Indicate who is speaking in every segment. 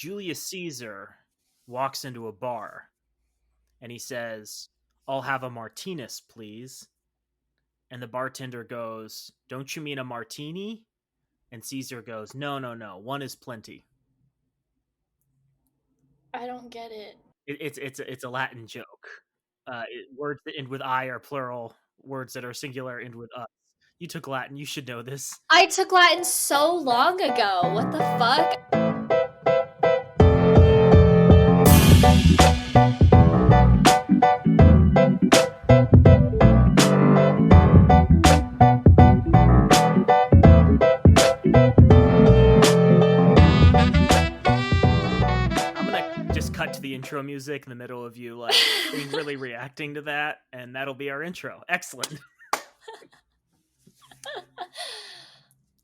Speaker 1: Julius Caesar walks into a bar and he says, "I'll have a Martinez, please." And the bartender goes, "Don't you mean a martini?" And Caesar goes, "No, no, no. One is plenty."
Speaker 2: I don't get it.
Speaker 1: It's a Latin joke. Words that end with "I" are plural. Words that are singular end with "us." You took Latin. You should know this.
Speaker 2: I took Latin so long ago. What the fuck?
Speaker 1: I'm gonna just cut to the intro music in the middle of you like being really reacting to that, and that'll be our intro. Excellent.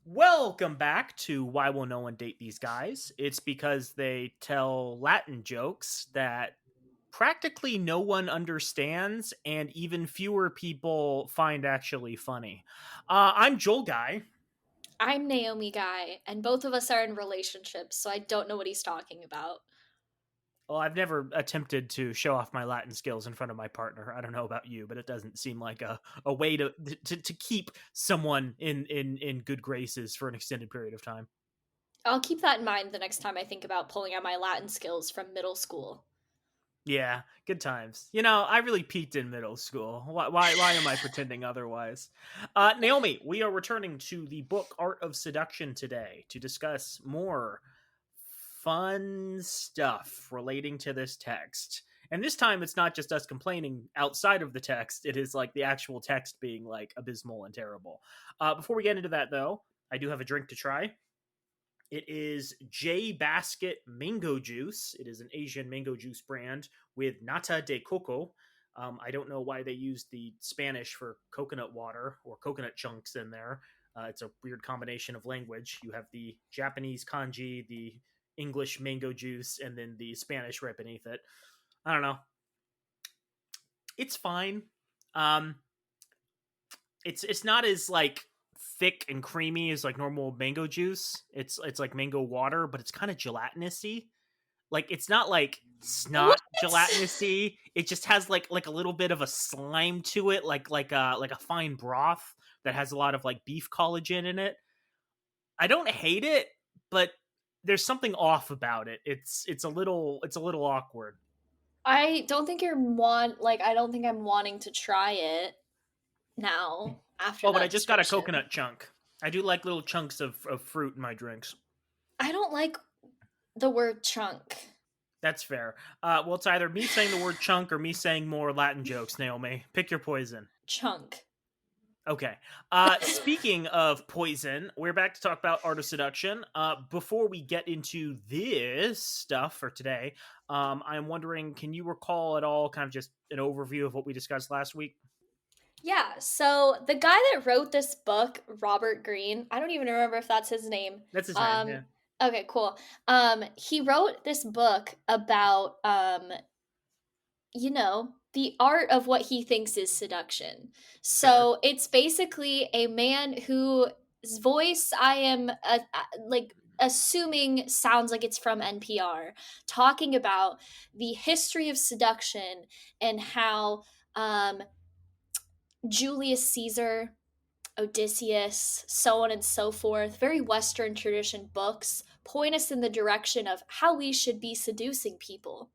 Speaker 1: Welcome back to Why Will No One Date These Guys? It's because they tell Latin jokes that practically no one understands and even fewer people find actually funny. I'm Joel Guy.
Speaker 2: I'm Naomi Guy, and both of us are in relationships, so I don't know what he's talking about.
Speaker 1: Well, I've never attempted to show off my Latin skills in front of my partner. I don't know about you, but it doesn't seem like a way to keep someone in good graces for an extended period of time.
Speaker 2: I'll keep that in mind the next time I think about pulling out my Latin skills from middle school.
Speaker 1: Yeah, good times. You know, I really peaked in middle school. Why am I pretending otherwise? Naomi, we are returning to the book Art of Seduction today to discuss more fun stuff relating to this text. And this time it's not just us complaining outside of the text, it is like the actual text being like abysmal and terrible. Before we get into that though, I do have a drink to try. It is J Basket Mango Juice. It is an Asian mango juice brand with nata de coco. I don't know why they used the Spanish for coconut water or coconut chunks in there. It's a weird combination of language. You have the Japanese kanji, the English mango juice, and then the Spanish right beneath it. I don't know. It's fine. Um, it's not as like thick and creamy as like normal mango juice. It's like mango water, but it's kind of gelatinousy. Like it's not like
Speaker 2: What?
Speaker 1: snot gelatinousy. It just has like a little bit of a slime to it, like a fine broth that has a lot of like beef collagen in it. I don't hate it, but there's something off about it. It's a little awkward.
Speaker 2: I don't think I don't think I'm wanting to try it now after
Speaker 1: Oh, but I
Speaker 2: that
Speaker 1: just got a
Speaker 2: description.
Speaker 1: coconut chunk. I do like little chunks of fruit in my drinks.
Speaker 2: I don't like the word chunk.
Speaker 1: That's fair. Well, it's either me saying the word chunk or me saying more Latin jokes, Naomi. Pick your poison.
Speaker 2: Chunk.
Speaker 1: Okay. Speaking of poison, we're back to talk about Art of Seduction. Before we get into this stuff for today, I'm wondering, can you recall at all kind of just an overview of what we discussed last week?
Speaker 2: Yeah, so the guy that wrote this book, Robert Greene, I don't even remember if that's his name.
Speaker 1: That's his name,
Speaker 2: Um,
Speaker 1: yeah.
Speaker 2: okay, cool. He wrote this book about the art of what he thinks is seduction.
Speaker 1: Fair.
Speaker 2: So it's basically a man whose voice I am like assuming sounds like it's from NPR, talking about the history of seduction and how Julius Caesar, Odysseus, so on and so forth, very Western tradition books point us in the direction of how we should be seducing people.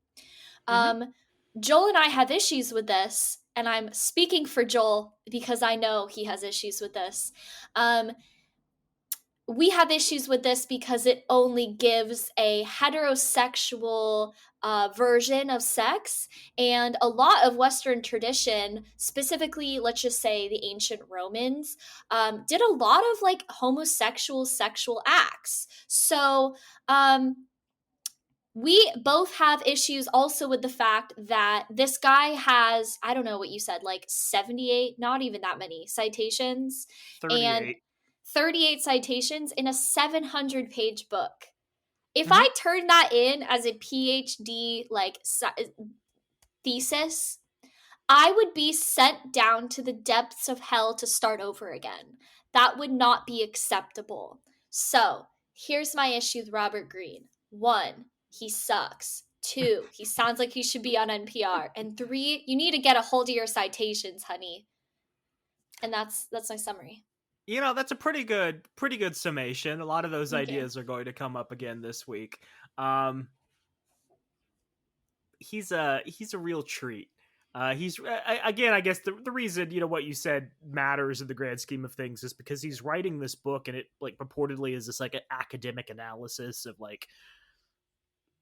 Speaker 1: Mm-hmm.
Speaker 2: Um, Joel and I have issues with this, and I'm speaking for Joel because I know he has issues with this. Um, we have issues with this because it only gives a heterosexual version of sex, and a lot of Western tradition, specifically let's just say the ancient Romans, did a lot of like homosexual sexual acts. So we both have issues also with the fact that this guy has, I don't know what you said, like 78, not even that many citations, and
Speaker 1: 38.
Speaker 2: 38 citations in a 700-page book. If
Speaker 1: Mm-hmm.
Speaker 2: I turn that in as a PhD like thesis, I would be sent down to the depths of hell to start over again. That would not be acceptable. So, here's my issue with Robert Greene. One, he sucks. 2, he sounds like he should be on NPR. And 3, you need to get a hold of your citations, honey. And that's my summary.
Speaker 1: That's a pretty good summation. A lot of those
Speaker 2: Thank you.
Speaker 1: ideas are going to come up again this week. Um, he's a real treat. He's again, I guess the reason what you said matters in the grand scheme of things is because he's writing this book, and it like purportedly is this like an academic analysis of like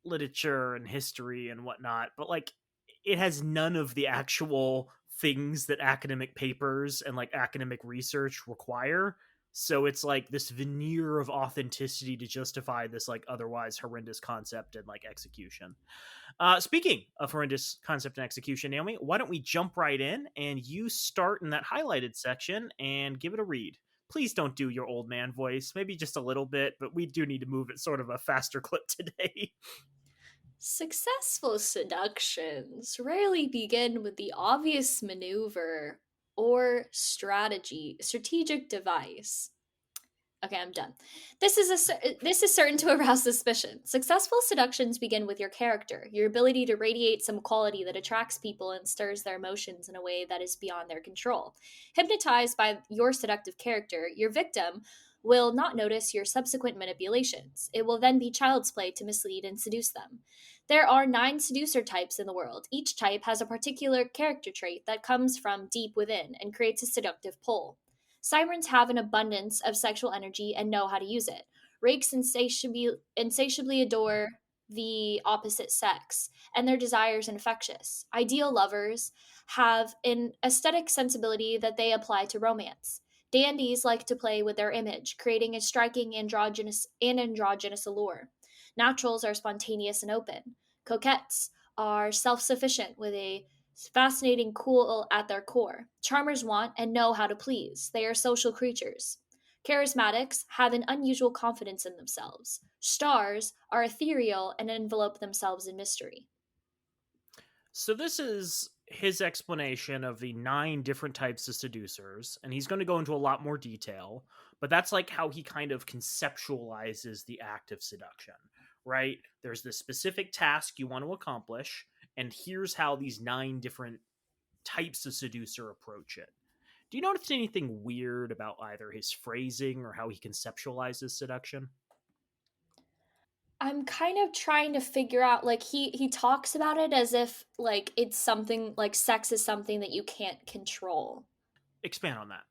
Speaker 1: literature and history and whatnot, but like it has none of the actual things that academic papers and like academic research require. So it's like this veneer of authenticity to justify this like otherwise horrendous concept and like execution. Speaking of horrendous concept and execution, Naomi, why don't we jump right in and you start in that highlighted section and give it a read. Please don't do your old man voice, maybe just a little bit, but we do need to move at sort of a faster clip today.
Speaker 2: Successful seductions rarely begin with the obvious maneuver or strategic device. Okay, I'm done. This is certain to arouse suspicion. Successful seductions begin with your character, your ability to radiate some quality that attracts people and stirs their emotions in a way that is beyond their control. Hypnotized by your seductive character, your victim will not notice your subsequent manipulations. It will then be child's play to mislead and seduce them. There are 9 seducer types in the world. Each type has a particular character trait that comes from deep within and creates a seductive pull. Sirens have an abundance of sexual energy and know how to use it. Rakes insatiably adore the opposite sex, and their desires infectious. Ideal lovers have an aesthetic sensibility that they apply to romance. Dandies like to play with their image, creating a striking androgynous allure. Naturals are spontaneous and open. Coquettes are self sufficient with a fascinating cool at their core. Charmers want and know how to please. They are social creatures. Charismatics have an unusual confidence in themselves. Stars are ethereal and envelope themselves in mystery.
Speaker 1: So this is his explanation of the 9 different types of seducers, and he's going to go into a lot more detail, but that's like how he kind of conceptualizes the act of seduction, right? There's this specific task you want to accomplish, and here's how these 9 different types of seducer approach it. Do you notice anything weird about either his phrasing or how he conceptualizes seduction?
Speaker 2: I'm kind of trying to figure out like he talks about it as if like it's something like sex is something that you can't control.
Speaker 1: Expand on that.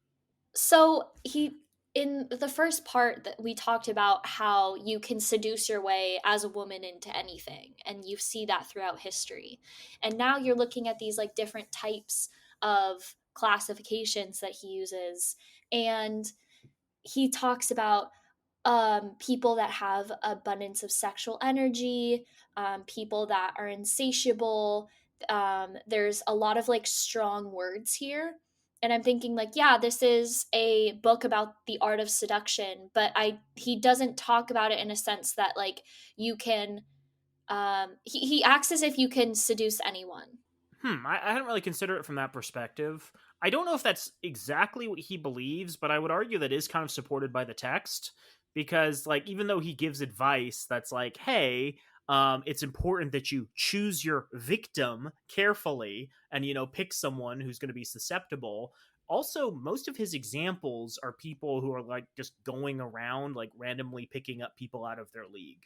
Speaker 2: So he in the first part that we talked about how you can seduce your way as a woman into anything, and you see that throughout history. And now you're looking at these like different types of classifications that he uses, and he talks about people that have abundance of sexual energy, people that are insatiable. There's a lot of like strong words here. And I'm thinking like, yeah, this is a book about the art of seduction, but he doesn't talk about it in a sense that like you can he acts as if you can seduce anyone.
Speaker 1: I hadn't really considered it from that perspective. I don't know if that's exactly what he believes, but I would argue that is kind of supported by the text because, like, even though he gives advice that's like, hey, it's important that you choose your victim carefully and, pick someone who's going to be susceptible. Also, most of his examples are people who are like just going around, like, randomly picking up people out of their league.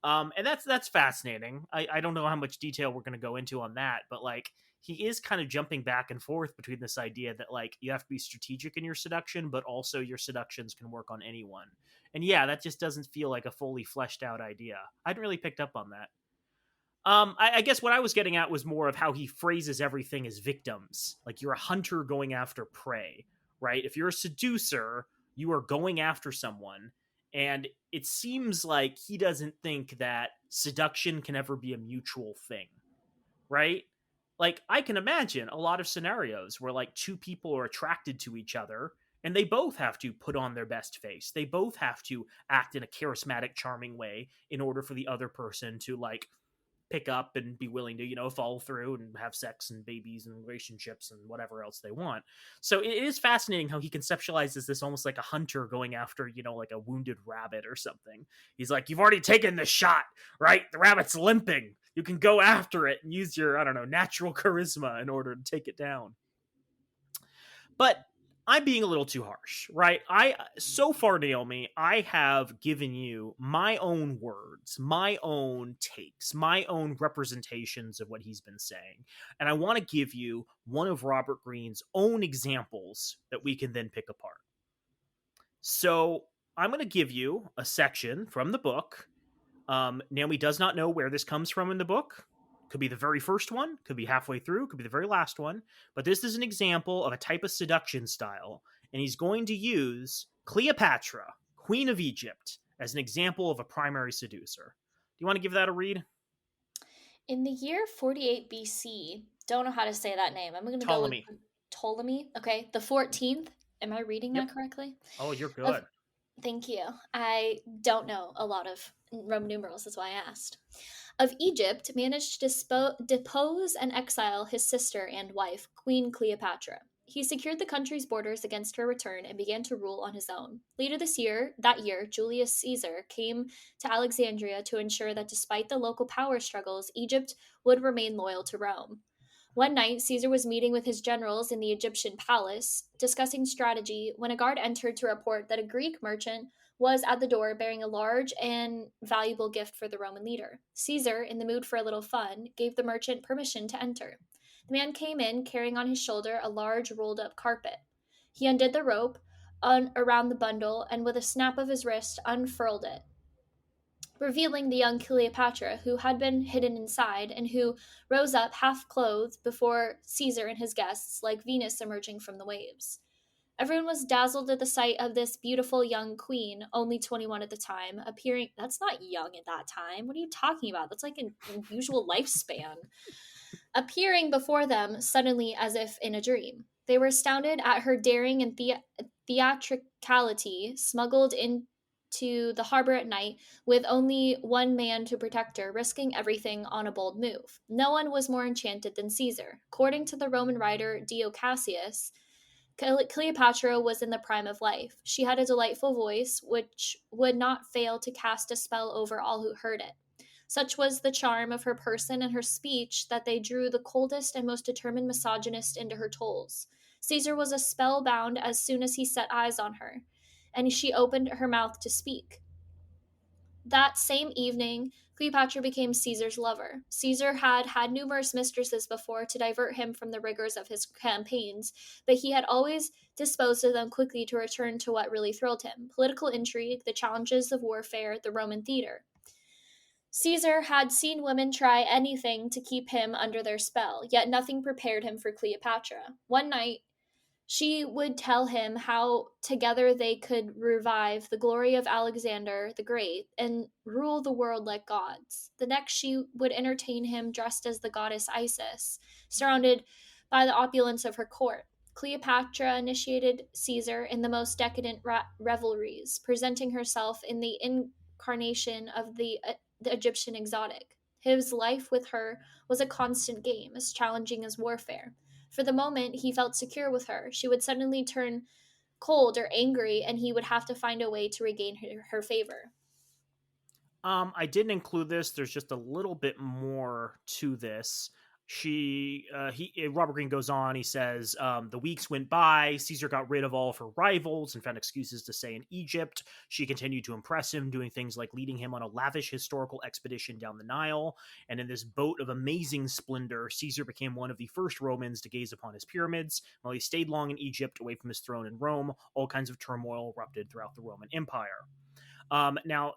Speaker 1: And that's fascinating. I don't know how much detail we're going to go into on that, but like he is kind of jumping back and forth between this idea that like you have to be strategic in your seduction, but also your seductions can work on anyone. And yeah, that just doesn't feel like a fully fleshed out idea. I hadn't really picked up on that. I guess what I was getting at was more of how he phrases everything as victims. Like you're a hunter going after prey, right? If you're a seducer, you are going after someone. And it seems like he doesn't think that seduction can ever be a mutual thing, right? Like I can imagine a lot of scenarios where like 2 people are attracted to each other and they both have to put on their best face. They both have to act in a charismatic, charming way in order for the other person to like pick up and be willing to, follow through and have sex and babies and relationships and whatever else they want. So it is fascinating how he conceptualizes this almost like a hunter going after, like a wounded rabbit or something. He's like, you've already taken the shot, right? The rabbit's limping. You can go after it and use your, I don't know, natural charisma in order to take it down. But I'm being a little too harsh, right? So far, Naomi, I have given you my own words, my own takes, my own representations of what he's been saying. And I want to give you one of Robert Greene's own examples that we can then pick apart. So I'm going to give you a section from the book. Naomi does not know where this comes from in the book. Could be the very first one, could be halfway through, could be the very last one. But this is an example of a type of seduction style. And he's going to use Cleopatra, Queen of Egypt, as an example of a primary seducer. Do you want to give that a read?
Speaker 2: In the year 48 BC, don't know how to say that name. I'm going to go with
Speaker 1: Ptolemy.
Speaker 2: Ptolemy. Okay, the 14th. Am I reading
Speaker 1: Yep.
Speaker 2: that correctly?
Speaker 1: Oh, you're
Speaker 2: Of,
Speaker 1: good.
Speaker 2: thank you. I don't know a lot of Roman numerals, that's why I asked. Of Egypt, managed to depose and exile his sister and wife, Queen Cleopatra. He secured the country's borders against her return and began to rule on his own. Later that year, Julius Caesar came to Alexandria to ensure that despite the local power struggles, Egypt would remain loyal to Rome. One night, Caesar was meeting with his generals in the Egyptian palace, discussing strategy, when a guard entered to report that a Greek merchant was at the door bearing a large and valuable gift for the Roman leader. Caesar, in the mood for a little fun, gave the merchant permission to enter. The man came in carrying on his shoulder a large rolled up carpet. He undid the rope around the bundle and, with a snap of his wrist, unfurled it, revealing the young Cleopatra, who had been hidden inside and who rose up half clothed before Caesar and his guests, like Venus emerging from the waves. Everyone was dazzled at the sight of this beautiful young queen, only 21 at the time, appearing. That's not young at that time. What are you talking about? That's like an usual lifespan. Appearing before them suddenly as if in a dream. They were astounded at her daring and theatricality, smuggled into the harbor at night with only one man to protect her, risking everything on a bold move. No one was more enchanted than Caesar. According to the Roman writer Dio Cassius, Cleopatra was in the prime of life. She had a delightful voice, which would not fail to cast a spell over all who heard it. Such was the charm of her person and her speech that they drew the coldest and most determined misogynist into her toils. Caesar was a spellbound as soon as he set eyes on her, and she opened her mouth to speak. That same evening, Cleopatra became Caesar's lover. Caesar had had numerous mistresses before to divert him from the rigors of his campaigns, but he had always disposed of them quickly to return to what really thrilled him: political intrigue, the challenges of warfare, the Roman theater. Caesar had seen women try anything to keep him under their spell, yet nothing prepared him for Cleopatra. One night, she would tell him how together they could revive the glory of Alexander the Great and rule the world like gods. The next, she would entertain him dressed as the goddess Isis, surrounded by the opulence of her court. Cleopatra initiated Caesar in the most decadent revelries, presenting herself in the incarnation of the Egyptian exotic. His life with her was a constant game, as challenging as warfare. For the moment he felt secure with her, she would suddenly turn cold or angry, and he would have to find a way to regain her favor.
Speaker 1: I didn't include this. There's just a little bit more to this. Robert Greene goes on. He says, the weeks went by. Caesar got rid of all of her rivals and found excuses to stay in Egypt. She continued to impress him, doing things like leading him on a lavish historical expedition down the Nile. And in this boat of amazing splendor, Caesar became one of the first Romans to gaze upon his pyramids. While he stayed long in Egypt, away from his throne in Rome, all kinds of turmoil erupted throughout the Roman Empire. Now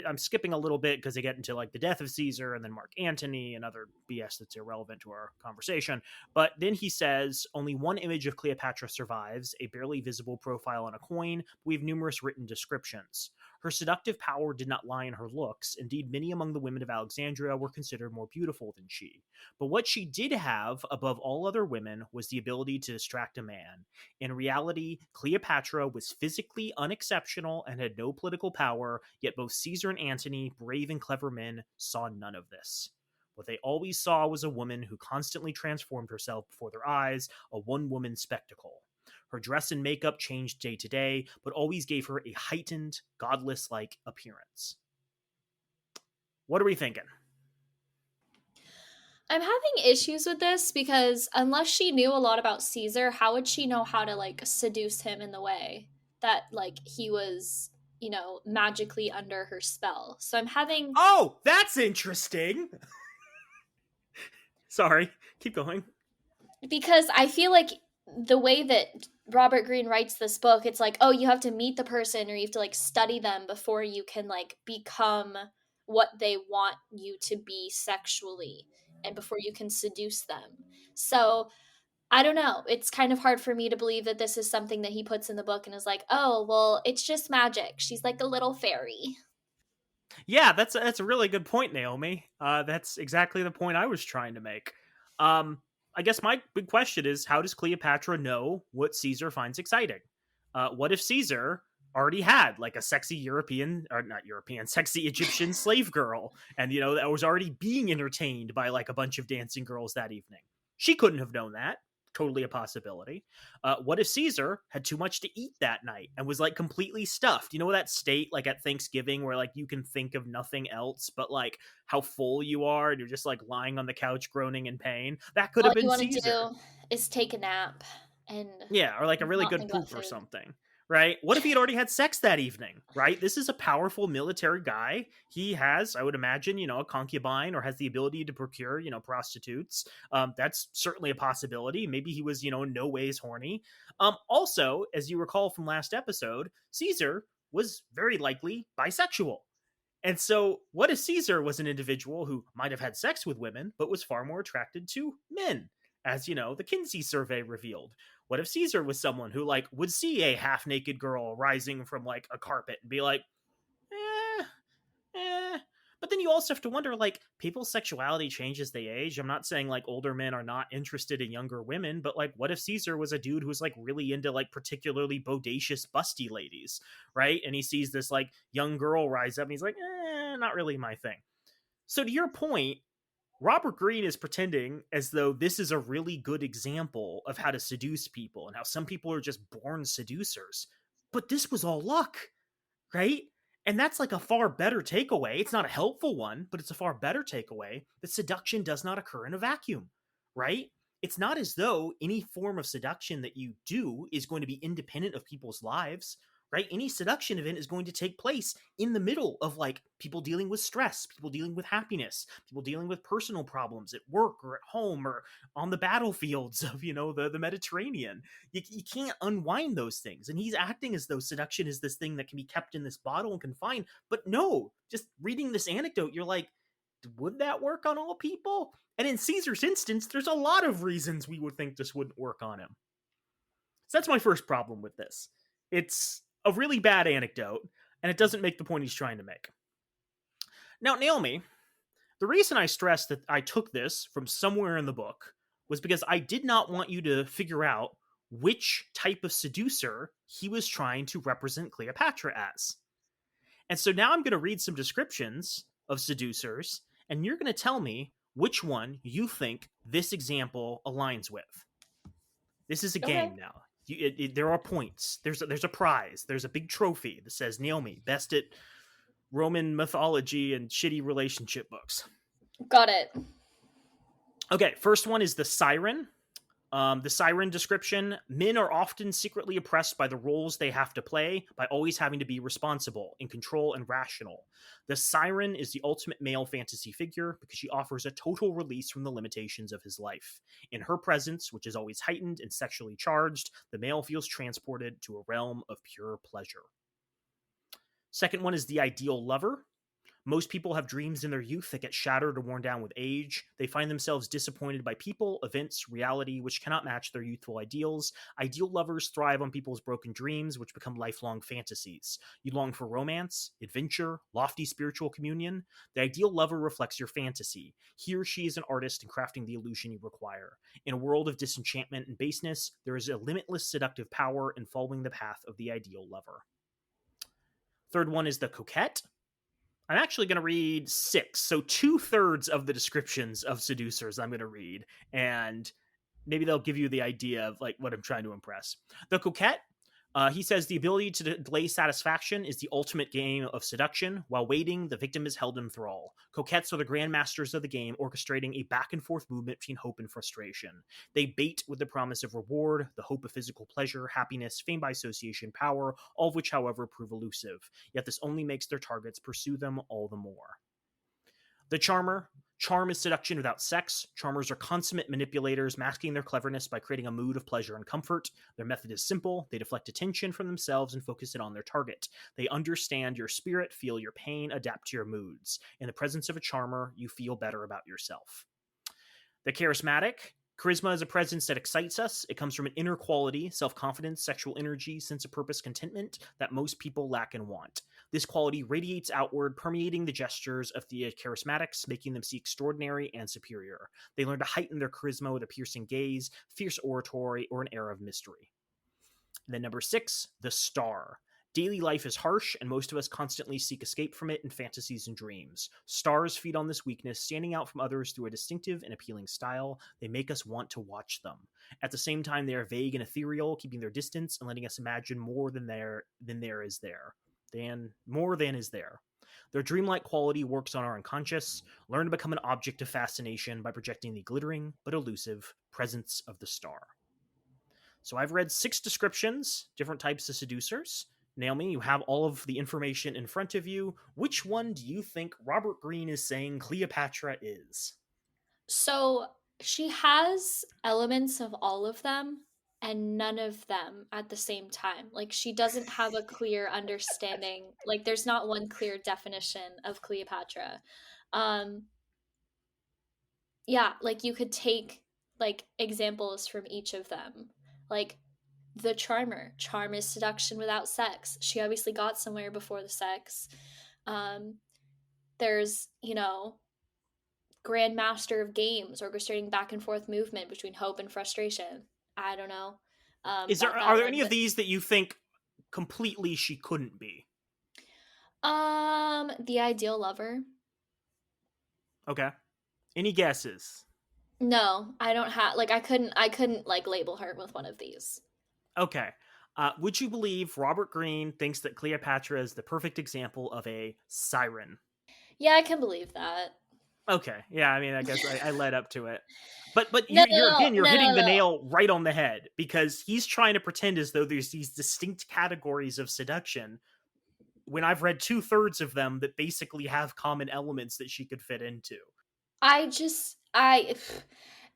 Speaker 1: I'm skipping a little bit because they get into like the death of Caesar and then Mark Antony and other BS that's irrelevant to our conversation. But then he says only one image of Cleopatra survives, a barely visible profile on a coin. But we have numerous written descriptions. Her seductive power did not lie in her looks. Indeed, many among the women of Alexandria were considered more beautiful than she. But what she did have above all other women was the ability to distract a man. In reality, Cleopatra was physically unexceptional and had no political power, yet both Caesar and Antony, brave and clever men, saw none of this. What they always saw was a woman who constantly transformed herself before their eyes, a one-woman spectacle. Her dress and makeup changed day to day, but always gave her a heightened, godless-like appearance. What are we thinking?
Speaker 2: I'm having issues with this because unless she knew a lot about Caesar, how would she know how to like seduce him in the way that like he was, magically under her spell? So I'm having
Speaker 1: Oh, that's interesting. Sorry, keep going.
Speaker 2: because I feel like the way that Robert Greene writes this book, it's like, oh, you have to meet the person or you have to like study them before you can like become what they want you to be sexually and before you can seduce them. So I don't know. It's kind of hard for me to believe that this is something that he puts in the book and is like, oh, well, it's just magic. She's like a little fairy.
Speaker 1: Yeah, that's a really good point, Naomi. That's exactly the point I was trying to make. Um, I guess my big question is, how does Cleopatra know what Caesar finds exciting? What if Caesar already had like a sexy European, or not European, sexy Egyptian slave girl, and that was already being entertained by like a bunch of dancing girls that evening? She couldn't have known that. Totally a possibility. What if Caesar had too much to eat that night and was like completely stuffed? You know that state like at Thanksgiving where like you can think of nothing else but like how full you are and you're just like lying on the couch groaning in pain? That could
Speaker 2: All
Speaker 1: have
Speaker 2: you
Speaker 1: been
Speaker 2: want to
Speaker 1: Caesar.
Speaker 2: do is take a nap and
Speaker 1: Yeah, or like a really
Speaker 2: not
Speaker 1: good
Speaker 2: think about
Speaker 1: poop or
Speaker 2: food.
Speaker 1: something. Right? What if he had already had sex that evening? Right? This is a powerful military guy. He has, I would imagine, a concubine or has the ability to procure, prostitutes. That's certainly a possibility. Maybe he was, no ways horny. Also, as you recall from last episode, Caesar was very likely bisexual. And so, what if Caesar was an individual who might have had sex with women, but was far more attracted to men? As the Kinsey survey revealed. What if Caesar was someone who, like, would see a half naked girl rising from, like, a carpet and be like, eh, eh. But then you also have to wonder, like, people's sexuality change as they age. I'm not saying, like, older men are not interested in younger women, but, like, what if Caesar was a dude who's, like, really into, like, particularly bodacious, busty ladies, right? And he sees this, like, young girl rise up and he's like, not really my thing. So to your point, Robert Greene is pretending as though this is a really good example of how to seduce people and how some people are just born seducers. But this was all luck, right? And that's like a far better takeaway. It's not a helpful one, but it's a far better takeaway that seduction does not occur in a vacuum, right? It's not as though any form of seduction that you do is going to be independent of people's lives, right? Any seduction event is going to take place in the middle of like people dealing with stress, people dealing with happiness, people dealing with personal problems at work or at home or on the battlefields of, the Mediterranean. You can't unwind those things. And he's acting as though seduction is this thing that can be kept in this bottle and confined. But no, just reading this anecdote, you're like, would that work on all people? And in Caesar's instance, there's a lot of reasons we would think this wouldn't work on him. So that's my first problem with this. It's a really bad anecdote, and it doesn't make the point he's trying to make. Now, Naomi, the reason I stressed that I took this from somewhere in the book was because I did not want you to figure out which type of seducer he was trying to represent Cleopatra as. And so now I'm going to read some descriptions of seducers, and you're going to tell me which one you think this example aligns with. This is a
Speaker 2: Okay.
Speaker 1: game now. There are points. There's a prize. There's a big trophy that says Naomi, best at Roman mythology and shitty relationship books.
Speaker 2: Got it.
Speaker 1: Okay, first one is the Siren. The Siren description: men are often secretly oppressed by the roles they have to play, by always having to be responsible, in control, and rational. The Siren is the ultimate male fantasy figure because she offers a total release from the limitations of his life. In her presence, which is always heightened and sexually charged, the male feels transported to a realm of pure pleasure. Second one is the Ideal Lover. Most people have dreams in their youth that get shattered or worn down with age. They find themselves disappointed by people, events, reality, which cannot match their youthful ideals. Ideal lovers thrive on people's broken dreams, which become lifelong fantasies. You long for romance, adventure, lofty spiritual communion. The ideal lover reflects your fantasy. He or she is an artist in crafting the illusion you require. In a world of disenchantment and baseness, there is a limitless seductive power in following the path of the ideal lover. Third one is the Coquette. I'm actually going to read 6. So 2/3 of the descriptions of seducers I'm going to read, and maybe they'll give you the idea of like what I'm trying to impress. The coquette. He says the ability to delay satisfaction is the ultimate game of seduction. While waiting, the victim is held in thrall. Coquettes are the grandmasters of the game, orchestrating a back and forth movement between hope and frustration. They bait with the promise of reward, the hope of physical pleasure, happiness, fame by association, power, all of which, however, prove elusive. Yet this only makes their targets pursue them all the more. The charmer. Charm is seduction without sex. Charmers are consummate manipulators, masking their cleverness by creating a mood of pleasure and comfort. Their method is simple. They deflect attention from themselves and focus it on their target. They understand your spirit, feel your pain, adapt to your moods. In the presence of a charmer, you feel better about yourself. The charismatic. Charisma is a presence that excites us. It comes from an inner quality, self-confidence, sexual energy, sense of purpose, contentment that most people lack and want. This quality radiates outward, permeating the gestures of the charismatics, making them seem extraordinary and superior. They learn to heighten their charisma with a piercing gaze, fierce oratory, or an air of mystery. And then number 6, the star. Daily life is harsh, and most of us constantly seek escape from it in fantasies and dreams. Stars feed on this weakness, standing out from others through a distinctive and appealing style. They make us want to watch them. At the same time, they are vague and ethereal, keeping their distance and letting us imagine more than is there. Their dreamlike quality works on our unconscious. Learn to become an object of fascination by projecting the glittering but elusive presence of the star. So I've read 6 descriptions, different types of seducers. Naomi, you have all of the information in front of you. Which one do you think Robert Greene is saying Cleopatra is?
Speaker 2: So she has elements of all of them and none of them at the same time. Like she doesn't have a clear understanding. Like there's not one clear definition of Cleopatra. Um yeah, like you could take like examples from each of them. Like the charmer. Charm is seduction without sex. She obviously got somewhere before the sex. Um there's, grandmaster of games, orchestrating back and forth movement between hope and frustration. I don't know about
Speaker 1: Are
Speaker 2: that
Speaker 1: there
Speaker 2: one,
Speaker 1: any of
Speaker 2: but
Speaker 1: these that you think completely she couldn't be?
Speaker 2: the ideal lover.
Speaker 1: Okay. Any guesses?
Speaker 2: No, I don't have like I couldn't like label her with one of these.
Speaker 1: Okay. Would you believe Robert Greene thinks that Cleopatra is the perfect example of a siren?
Speaker 2: Yeah, I can believe that.
Speaker 1: Okay. Yeah, I mean, I guess I led up to it. But
Speaker 2: No,
Speaker 1: you're
Speaker 2: no,
Speaker 1: hitting
Speaker 2: no,
Speaker 1: the
Speaker 2: no.
Speaker 1: nail right on the head because he's trying to pretend as though there's these distinct categories of seduction when I've read 2/3 of them that basically have common elements that she could fit into.
Speaker 2: I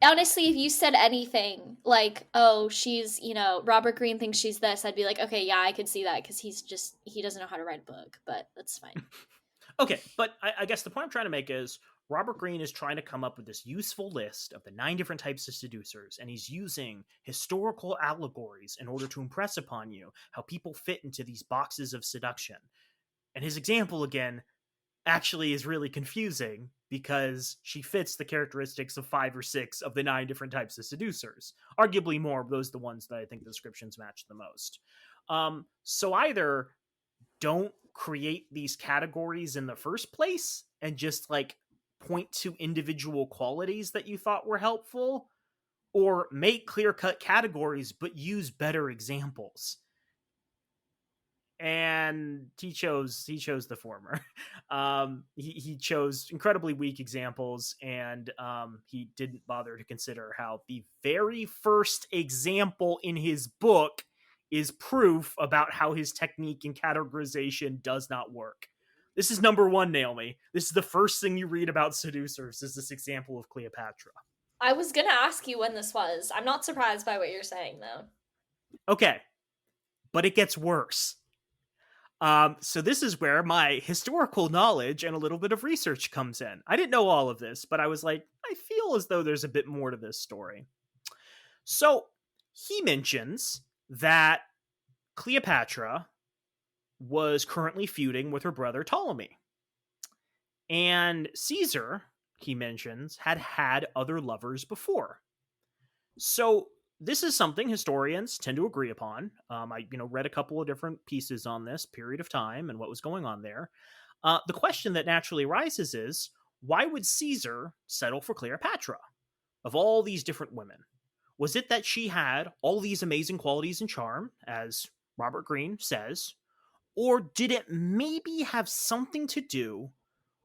Speaker 2: honestly, if you said anything like, "Oh, she's, Robert Greene thinks she's this," I'd be like, "Okay, yeah, I could see that because he doesn't know how to write a book," but that's fine.
Speaker 1: Okay, but I guess the point I'm trying to make is Robert Greene is trying to come up with this useful list of the 9 different types of seducers, and he's using historical allegories in order to impress upon you how people fit into these boxes of seduction. And his example, again, actually is really confusing because she fits the characteristics of 5 or 6 of the 9 different types of seducers. Arguably more of those the ones that I think the descriptions match the most. So either don't create these categories in the first place and just like point to individual qualities that you thought were helpful, or make clear-cut categories but use better examples. And he chose the former. He chose incredibly weak examples, and he didn't bother to consider how the very first example in his book is proof about how his technique and categorization does not work. This is number 1, Naomi. This is the first thing you read about seducers, is this example of Cleopatra.
Speaker 2: I was gonna ask you when this was. I'm not surprised by what you're saying, though.
Speaker 1: Okay, but it gets worse. So this is where my historical knowledge and a little bit of research comes in. I didn't know all of this, but I was like, I feel as though there's a bit more to this story. So he mentions that Cleopatra was currently feuding with her brother Ptolemy. And Caesar, he mentions, had other lovers before. So this is something historians tend to agree upon. I read a couple of different pieces on this period of time and what was going on there. The question that naturally arises is, why would Caesar settle for Cleopatra of all these different women? Was it that she had all these amazing qualities and charm, as Robert Greene says, or did it maybe have something to do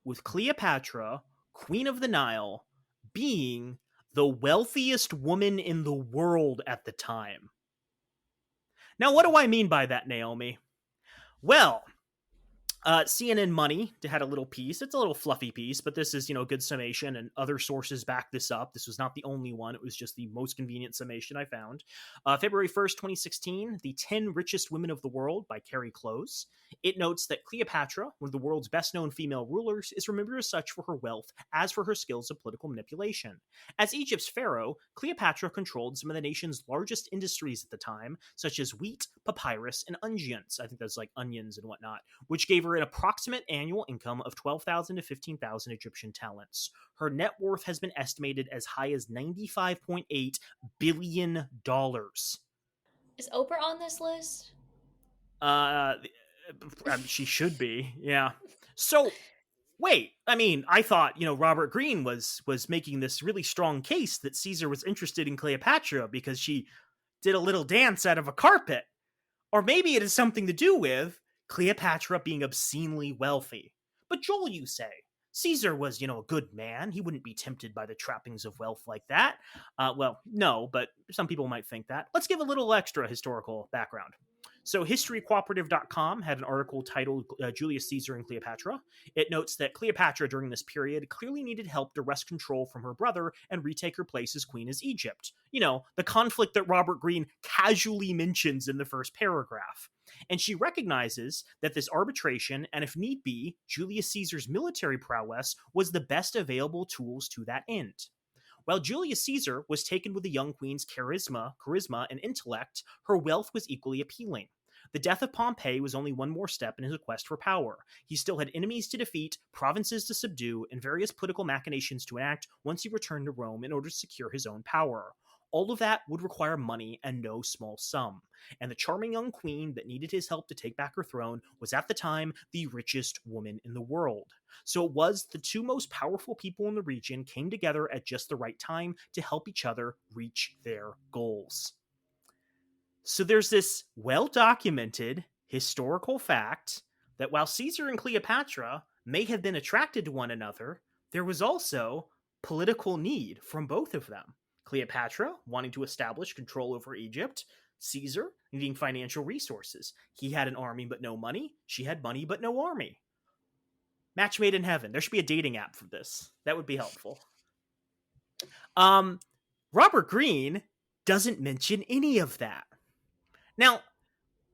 Speaker 1: with Cleopatra, Queen of the Nile, being the wealthiest woman in the world at the time? Now, what do I mean by that, Naomi? Well, CNN Money had a little piece. It's a little fluffy piece, but this is, good summation, and other sources back this up. This was not the only one. It was just the most convenient summation I found. February 1st, 2016, The 10 Richest Women of the World by Carrie Close. It notes that Cleopatra, one of the world's best-known female rulers, is remembered as such for her wealth as for her skills of political manipulation. As Egypt's pharaoh, Cleopatra controlled some of the nation's largest industries at the time, such as wheat, papyrus, and unguents. I think that's like onions and whatnot, which gave her an approximate annual income of 12,000 to 15,000 Egyptian talents. Her net worth has been estimated as high as $95.8 billion.
Speaker 2: Is Oprah on this list?
Speaker 1: Uh, she should be, yeah. So, wait, I mean, I thought, Robert Greene was making this really strong case that Caesar was interested in Cleopatra because she did a little dance out of a carpet. Or maybe it has something to do with Cleopatra being obscenely wealthy. But Joel, you say, Caesar was, a good man. He wouldn't be tempted by the trappings of wealth like that. Well, no, but some people might think that. Let's give a little extra historical background. So, historycooperative.com had an article titled Julius Caesar and Cleopatra. It notes that Cleopatra during this period clearly needed help to wrest control from her brother and retake her place as queen as Egypt. The conflict that Robert Greene casually mentions in the first paragraph. And she recognizes that this arbitration, and if need be, Julius Caesar's military prowess, was the best available tools to that end. While Julius Caesar was taken with the young queen's charisma, and intellect, her wealth was equally appealing. The death of Pompey was only one more step in his quest for power. He still had enemies to defeat, provinces to subdue, and various political machinations to enact once he returned to Rome in order to secure his own power. All of that would require money and no small sum. And the charming young queen that needed his help to take back her throne was at the time the richest woman in the world. So it was the two most powerful people in the region came together at just the right time to help each other reach their goals. So there's this well-documented historical fact that while Caesar and Cleopatra may have been attracted to one another, there was also political need from both of them. Cleopatra wanting to establish control over Egypt, Caesar needing financial resources. He had an army but no money. She had money but no army. Match made in heaven. There should be a dating app for this. That would be helpful. Robert Greene doesn't mention any of that. Now,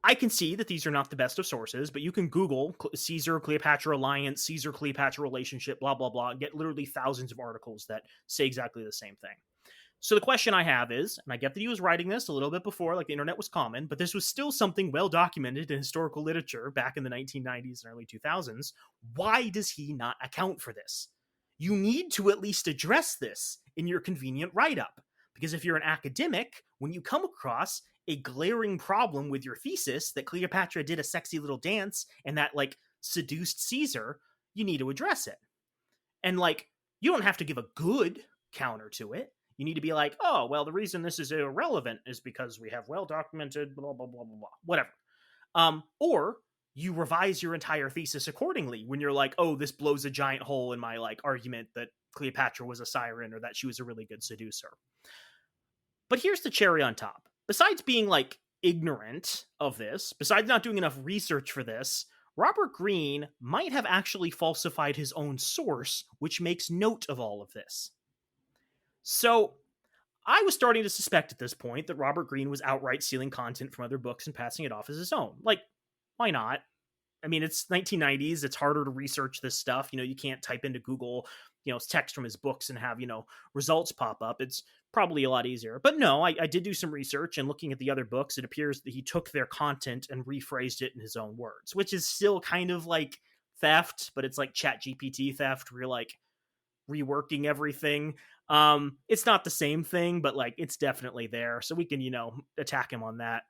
Speaker 1: I can see that these are not the best of sources, but you can Google Caesar-Cleopatra alliance, Caesar-Cleopatra relationship, blah, blah, blah, and get literally thousands of articles that say exactly the same thing. So the question I have is, and I get that he was writing this a little bit before, like the internet was common, but this was still something well documented in historical literature back in the 1990s and early 2000s. Why does he not account for this? You need to at least address this in your convenient write-up. Because if you're an academic, when you come across a glaring problem with your thesis that Cleopatra did a sexy little dance and that, seduced Caesar, you need to address it. And, you don't have to give a good counter to it. You need to be like, oh, well, the reason this is irrelevant is because we have well-documented blah, blah, blah, blah, blah, whatever. Or you revise your entire thesis accordingly when you're like, oh, this blows a giant hole in my, argument that Cleopatra was a siren or that she was a really good seducer. But here's the cherry on top. Besides being, ignorant of this, besides not doing enough research for this, Robert Greene might have actually falsified his own source, which makes note of all of this. So, I was starting to suspect at this point that Robert Greene was outright stealing content from other books and passing it off as his own. Why not? I mean, it's 1990s. It's harder to research this stuff. You can't type into Google, text from his books and have, results pop up. It's probably a lot easier. But no, I did do some research, and looking at the other books, it appears that he took their content and rephrased it in his own words, which is still kind of like theft, but it's like ChatGPT theft, where you're reworking everything. It's not the same thing, but it's definitely there. So we can, attack him on that.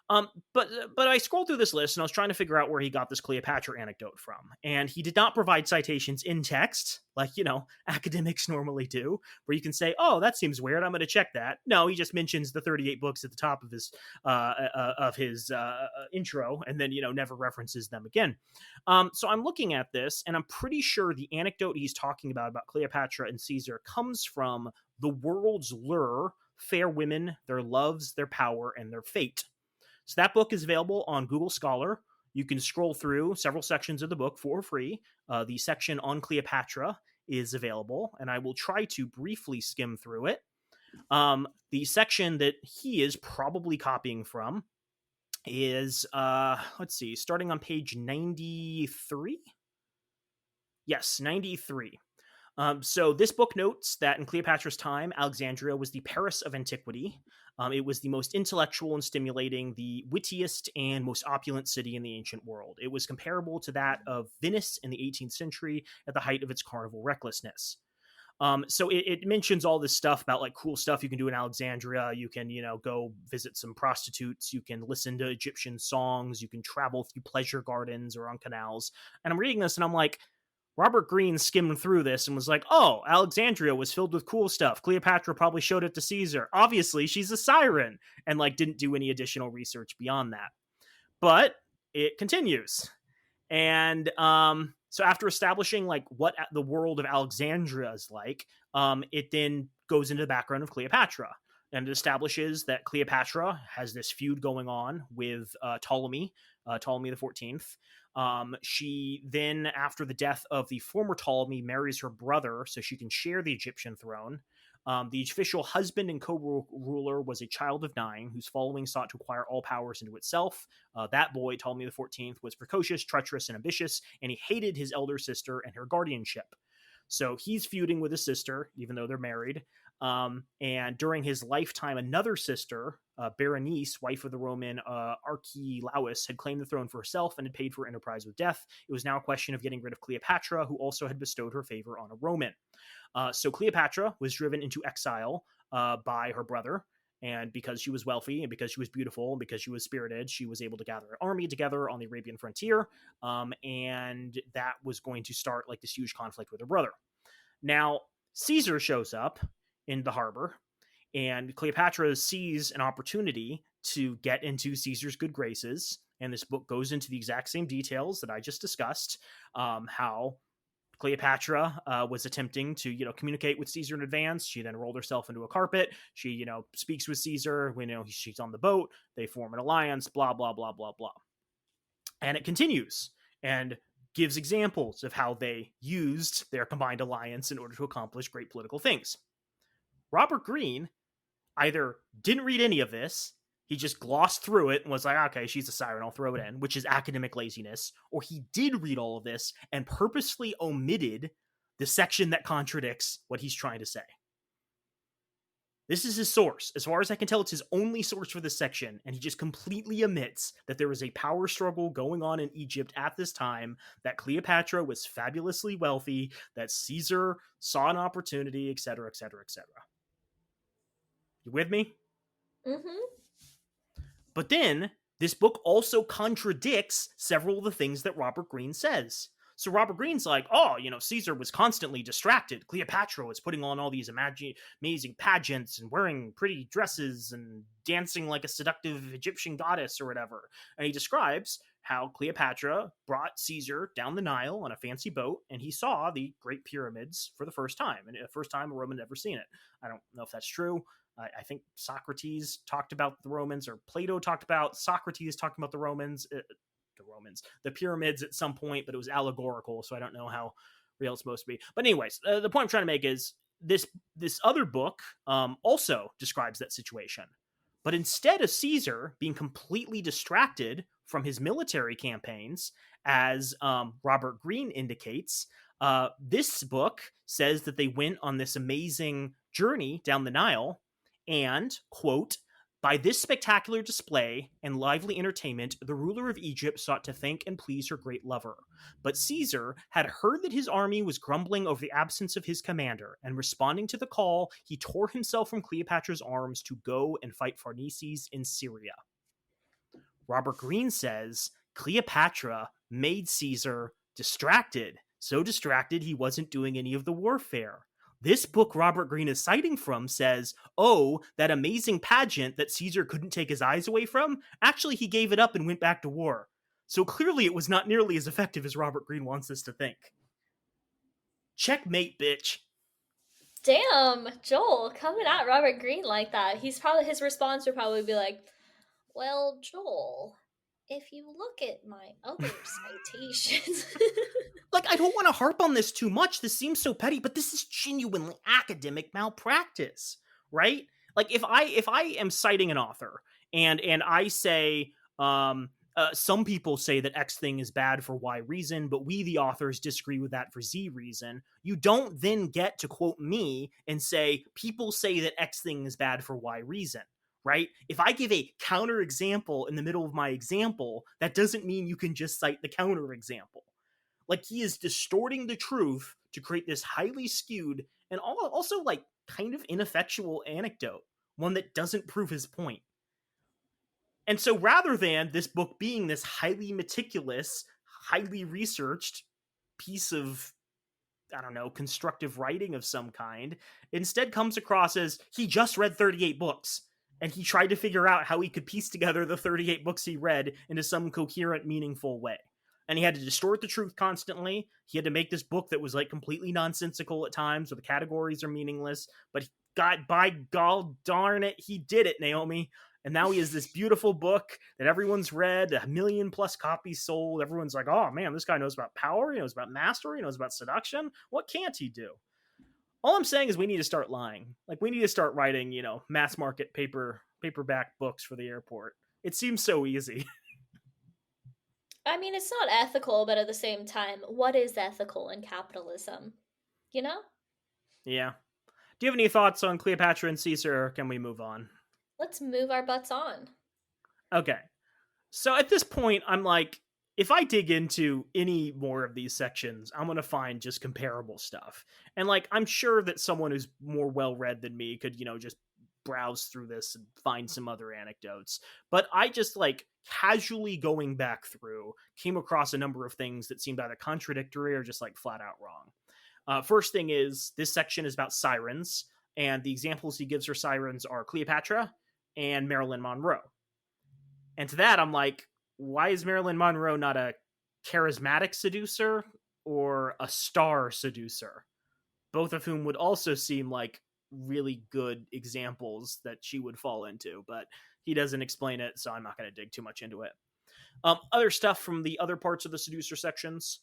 Speaker 1: But I scrolled through this list and I was trying to figure out where he got this Cleopatra anecdote from, and he did not provide citations in text, like academics normally do, where you can say, "Oh, that seems weird. I'm going to check that." No, he just mentions the 38 books at the top of his intro, and then never references them again. So I'm looking at this, and I'm pretty sure the anecdote he's talking about Cleopatra and Caesar comes from The World's Lure: Fair Women, Their Loves, Their Power, and Their Fate. So that book is available on Google Scholar. You can scroll through several sections of the book for free. The section on Cleopatra is available, and I will try to briefly skim through it. The section that he is probably copying from is, let's see, starting on page 93? Yes, 93. So this book notes that in Cleopatra's time, Alexandria was the Paris of antiquity. It was the most intellectual and stimulating, the wittiest and most opulent city in the ancient world. It was comparable to that of Venice in the 18th century at the height of its carnival recklessness. So it mentions all this stuff about like cool stuff you can do in Alexandria. You can, go visit some prostitutes. You can listen to Egyptian songs. You can travel through pleasure gardens or on canals. And I'm reading this and I'm like, Robert Greene skimmed through this and was like, "Oh, Alexandria was filled with cool stuff. Cleopatra probably showed it to Caesar. Obviously, she's a siren," and like didn't do any additional research beyond that. But it continues. And so after establishing like what the world of Alexandria is like, it then goes into the background of Cleopatra. And it establishes that Cleopatra has this feud going on with Ptolemy the 14th. She then, after the death of the former Ptolemy, marries her brother so she can share the Egyptian throne. The official husband and co-ruler was a child of 9 whose following sought to acquire all powers into itself. That boy, Ptolemy the 14th, was precocious, treacherous, and ambitious, and he hated his elder sister and her guardianship. So he's feuding with his sister, even though they're married. And during his lifetime, another sister, Berenice, wife of the Roman Archelaus, had claimed the throne for herself and had paid for enterprise with death. It was now a question of getting rid of Cleopatra, who also had bestowed her favor on a Roman. So Cleopatra was driven into exile by her brother. And because she was wealthy and because she was beautiful and because she was spirited, she was able to gather an army together on the Arabian frontier. And that was going to start like this huge conflict with her brother. Now, Caesar shows up in the harbor, and Cleopatra sees an opportunity to get into Caesar's good graces. And this book goes into the exact same details that I just discussed, how Cleopatra was attempting to, communicate with Caesar in advance. She then rolled herself into a carpet. She, speaks with Caesar when, she's on the boat. They form an alliance, blah, blah, blah, blah, blah. And it continues and gives examples of how they used their combined alliance in order to accomplish great political things. Robert Greene either didn't read any of this, he just glossed through it and was like, okay, she's a siren, I'll throw it in, which is academic laziness, or he did read all of this and purposely omitted the section that contradicts what he's trying to say. This is his source. As far as I can tell, it's his only source for this section, and he just completely omits that there was a power struggle going on in Egypt at this time, that Cleopatra was fabulously wealthy, that Caesar saw an opportunity, etc., etc., etc. You with me?
Speaker 2: Mm-hmm.
Speaker 1: But then, this book also contradicts several of the things that Robert Greene says. So Robert Greene's like, oh, Caesar was constantly distracted. Cleopatra was putting on all these amazing pageants and wearing pretty dresses and dancing like a seductive Egyptian goddess or whatever. And he describes how Cleopatra brought Caesar down the Nile on a fancy boat, and he saw the Great Pyramids for the first time. And the first time a Roman had ever seen it. I don't know if that's true. I think Socrates talked about the Romans, or Plato talked about Socrates talking about the Romans. The pyramids at some point, but it was allegorical, so I don't know how real it's supposed to be. But anyways, the point I'm trying to make is this other book also describes that situation. But instead of Caesar being completely distracted from his military campaigns, as Robert Greene indicates, this book says that they went on this amazing journey down the Nile and, quote, by this spectacular display and lively entertainment, the ruler of Egypt sought to thank and please her great lover. But Caesar had heard that his army was grumbling over the absence of his commander, and responding to the call, he tore himself from Cleopatra's arms to go and fight Pharnaces in Syria. Robert Greene says Cleopatra made Caesar distracted, so distracted he wasn't doing any of the warfare. This book Robert Greene is citing from says, oh, that amazing pageant that Caesar couldn't take his eyes away from, actually he gave it up and went back to war. So clearly it was not nearly as effective as Robert Greene wants us to think. Checkmate, bitch.
Speaker 2: Damn, Joel, coming at Robert Greene like that. His response would probably be like, well, Joel, if you look at my other citations.
Speaker 1: Like, I don't want to harp on this too much. This seems so petty, but this is genuinely academic malpractice, right? Like, if I am citing an author and I say, some people say that X thing is bad for Y reason, but we, the authors, disagree with that for Z reason. You don't then get to quote me and say, people say that X thing is bad for Y reason, right? If I give a counter example in the middle of my example, that doesn't mean you can just cite the counter example. Like, he is distorting the truth to create this highly skewed and also like kind of ineffectual anecdote, one that doesn't prove his point. And so rather than this book being this highly meticulous, highly researched piece of, I don't know, constructive writing of some kind, instead comes across as he just read 38 books and he tried to figure out how he could piece together the 38 books he read into some coherent, meaningful way. And he had to distort the truth constantly. He had to make this book that was like completely nonsensical at times, where the categories are meaningless. But God, by gall darn it, he did it, Naomi. And now he has this beautiful book that everyone's read, 1,000,000+ copies sold. Everyone's like, oh man, this guy knows about power, he knows about mastery, he knows about seduction. What can't he do? All I'm saying is we need to start lying. Like, we need to start writing, mass market paperback books for the airport. It seems so easy.
Speaker 2: I mean, it's not ethical, but at the same time, what is ethical in capitalism? You know?
Speaker 1: Yeah. Do you have any thoughts on Cleopatra and Caesar, or can we move on?
Speaker 2: Let's move our butts on.
Speaker 1: Okay. So at this point, I'm like, if I dig into any more of these sections, I'm going to find just comparable stuff. And like, I'm sure that someone who's more well read than me could, just browse through this and find some other anecdotes. But I just like casually going back through came across a number of things that seemed either contradictory or just like flat out wrong. First thing is, this section is about sirens, and the examples he gives for sirens are Cleopatra and Marilyn Monroe. And to that, I'm like, why is Marilyn Monroe not a charismatic seducer or a star seducer? Both of whom would also seem like really good examples that she would fall into, but he doesn't explain it, so I'm not going to dig too much into it. Other stuff from the other parts of the seducer sections.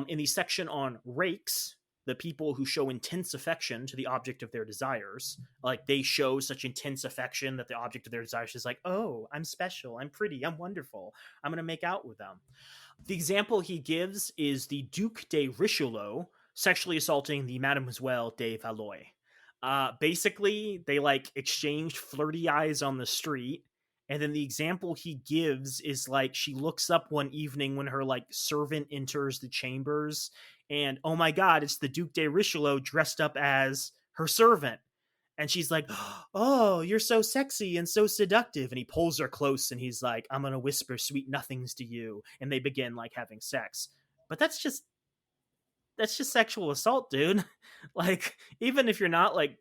Speaker 1: In the section on rakes, the people who show intense affection to the object of their desires, like they show such intense affection that the object of their desires is like, oh, I'm special, I'm pretty, I'm wonderful, I'm going to make out with them. The example he gives is the Duc de Richelieu sexually assaulting the Mademoiselle de Valois. Basically, they like exchanged flirty eyes on the street. And then the example he gives is like she looks up one evening when her like servant enters the chambers, and oh my god, it's the Duc de Richelieu dressed up as her servant. And she's like, oh, you're so sexy and so seductive. And he pulls her close and he's like, I'm going to whisper sweet nothings to you. And they begin like having sex. But that's just sexual assault, dude. Like, even if you're not like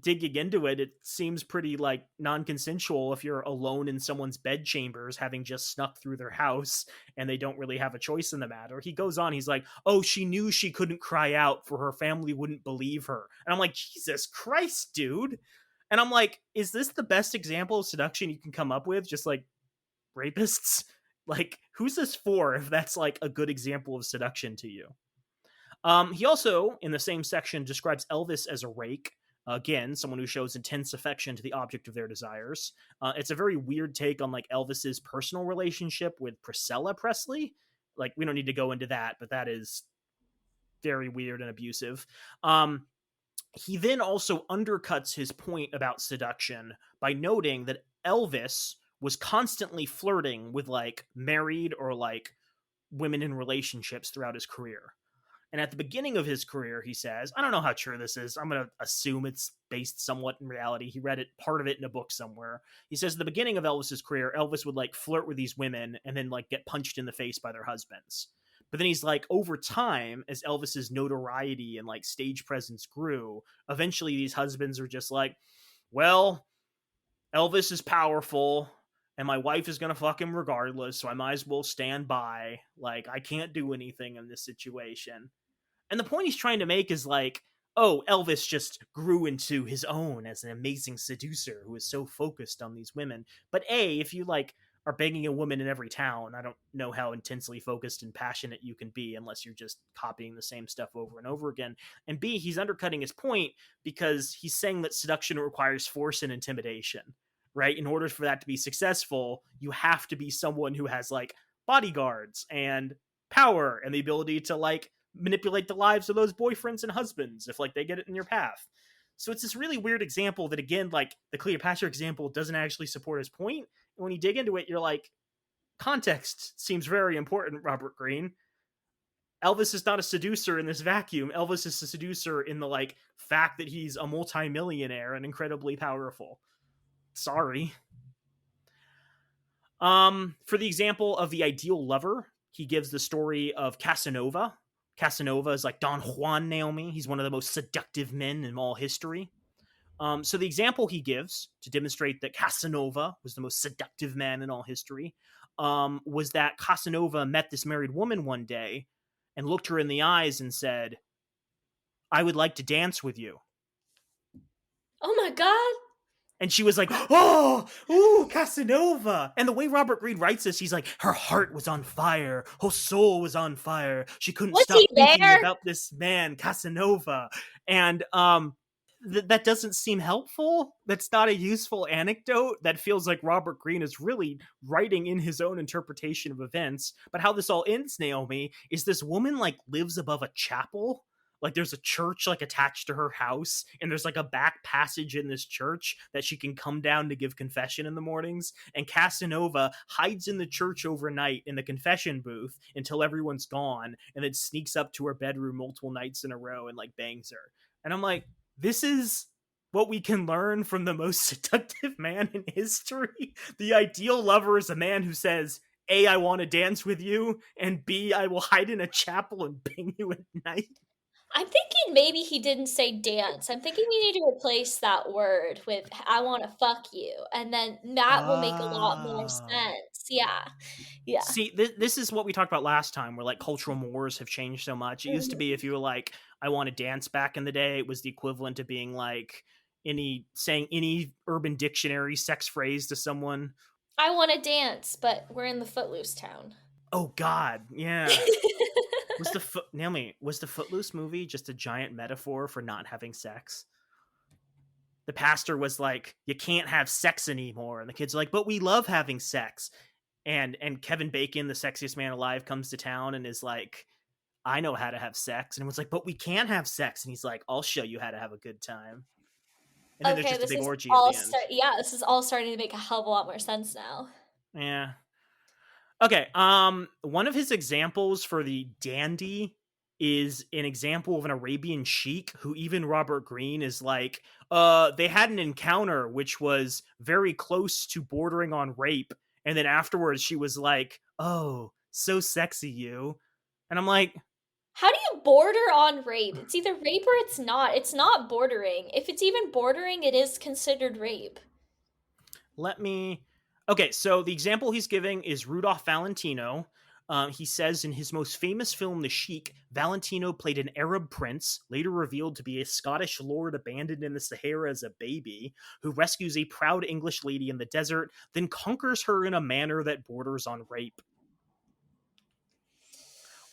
Speaker 1: digging into it, it seems pretty like non-consensual if you're alone in someone's bedchambers having just snuck through their house and they don't really have a choice in the matter. He goes on, he's like, oh, she knew she couldn't cry out for her family wouldn't believe her. And I'm like, Jesus Christ, dude. And I'm like, is this the best example of seduction you can come up with? Just like rapists? Like, who's this for if that's like a good example of seduction to you? He also, in the same section, describes Elvis as a rake. Again, someone who shows intense affection to the object of their desires. It's a very weird take on like Elvis's personal relationship with Priscilla Presley. Like, we don't need to go into that, but that is very weird and abusive. He then also undercuts his point about seduction by noting that Elvis was constantly flirting with like married or like women in relationships throughout his career. And at the beginning of his career, he says, I don't know how true this is. I'm going to assume it's based somewhat in reality. He read it, part of it in a book somewhere. He says at the beginning of Elvis's career, Elvis would like flirt with these women and then like get punched in the face by their husbands. But then he's like, over time, as Elvis's notoriety and like stage presence grew, eventually these husbands are just like, well, Elvis is powerful and my wife is going to fuck him regardless, so I might as well stand by. Like, I can't do anything in this situation. And the point he's trying to make is like, oh, Elvis just grew into his own as an amazing seducer who is so focused on these women. But A, if you like are banging a woman in every town, I don't know how intensely focused and passionate you can be unless you're just copying the same stuff over and over again. And B, he's undercutting his point because he's saying that seduction requires force and intimidation, right? In order for that to be successful, you have to be someone who has like bodyguards and power and the ability to like manipulate the lives of those boyfriends and husbands if like they get it in your path. So it's this really weird example that, again, like the Cleopatra example doesn't actually support his point. And when you dig into it, you're like, context seems very important, Robert Greene. Elvis is not a seducer in this vacuum. Elvis is a seducer in the like fact that he's a multimillionaire and incredibly powerful. Sorry. For the example of the ideal lover, he gives the story of Casanova. Casanova is like Don Juan, Naomi. He's one of the most seductive men in all history. So the example he gives to demonstrate that Casanova was the most seductive man in all history was that Casanova met this married woman one day and looked her in the eyes and said, I would like to dance with you.
Speaker 2: Oh my God.
Speaker 1: And she was like, oh, ooh, Casanova. And the way Robert Greene writes this, he's like, her heart was on fire. Her soul was on fire. She couldn't
Speaker 2: Was
Speaker 1: stop
Speaker 2: he
Speaker 1: thinking
Speaker 2: there?
Speaker 1: about this man, Casanova. And that doesn't seem helpful. That's not a useful anecdote. That feels like Robert Greene is really writing in his own interpretation of events. But how this all ends, Naomi, is this woman like lives above a chapel. Like there's a church like attached to her house, and there's like a back passage in this church that she can come down to give confession in the mornings. And Casanova hides in the church overnight in the confession booth until everyone's gone, and then sneaks up to her bedroom multiple nights in a row and like bangs her. And I'm like, this is what we can learn from the most seductive man in history. The ideal lover is a man who says, A, I want to dance with you, and B, I will hide in a chapel and bang you at night.
Speaker 2: I'm thinking maybe he didn't say dance. I'm thinking we need to replace that word with I want to fuck you. And then that will make a lot more
Speaker 1: Oh.
Speaker 2: sense. Yeah. Yeah.
Speaker 1: See, this is what we talked about last time, where like cultural mores have changed so much. It used to
Speaker 2: Mhm.
Speaker 1: be if you were like, I want to dance back in the day, it was the equivalent to being like saying any urban dictionary sex phrase to someone.
Speaker 2: I want to dance, but we're in the Footloose town.
Speaker 1: Oh God, yeah. Naomi, was the Footloose movie just a giant metaphor for not having sex? The pastor was like, you can't have sex anymore. And the kids are like, but we love having sex. And Kevin Bacon, the sexiest man alive, comes to town and is like, I know how to have sex. And everyone's like, but we can't have sex. And he's like, I'll show you how to have a good time. And then there's
Speaker 2: Okay,
Speaker 1: just a
Speaker 2: this
Speaker 1: big
Speaker 2: is
Speaker 1: orgy at
Speaker 2: all
Speaker 1: the end.
Speaker 2: start. Yeah, this is all starting to make a hell of a lot more sense now.
Speaker 1: Yeah. Okay. One of his examples for the dandy is an example of an Arabian sheik who even Robert Greene is like, they had an encounter which was very close to bordering on rape. And then afterwards she was like, oh, so sexy you. And I'm like,
Speaker 2: How do you border on rape? It's either rape or it's not. It's not bordering. If it's even bordering, it is considered rape.
Speaker 1: let me. Okay, so the example he's giving is Rudolph Valentino. He says in his most famous film, The Sheik, Valentino played an Arab prince, later revealed to be a Scottish lord abandoned in the Sahara as a baby, who rescues a proud English lady in the desert, then conquers her in a manner that borders on rape.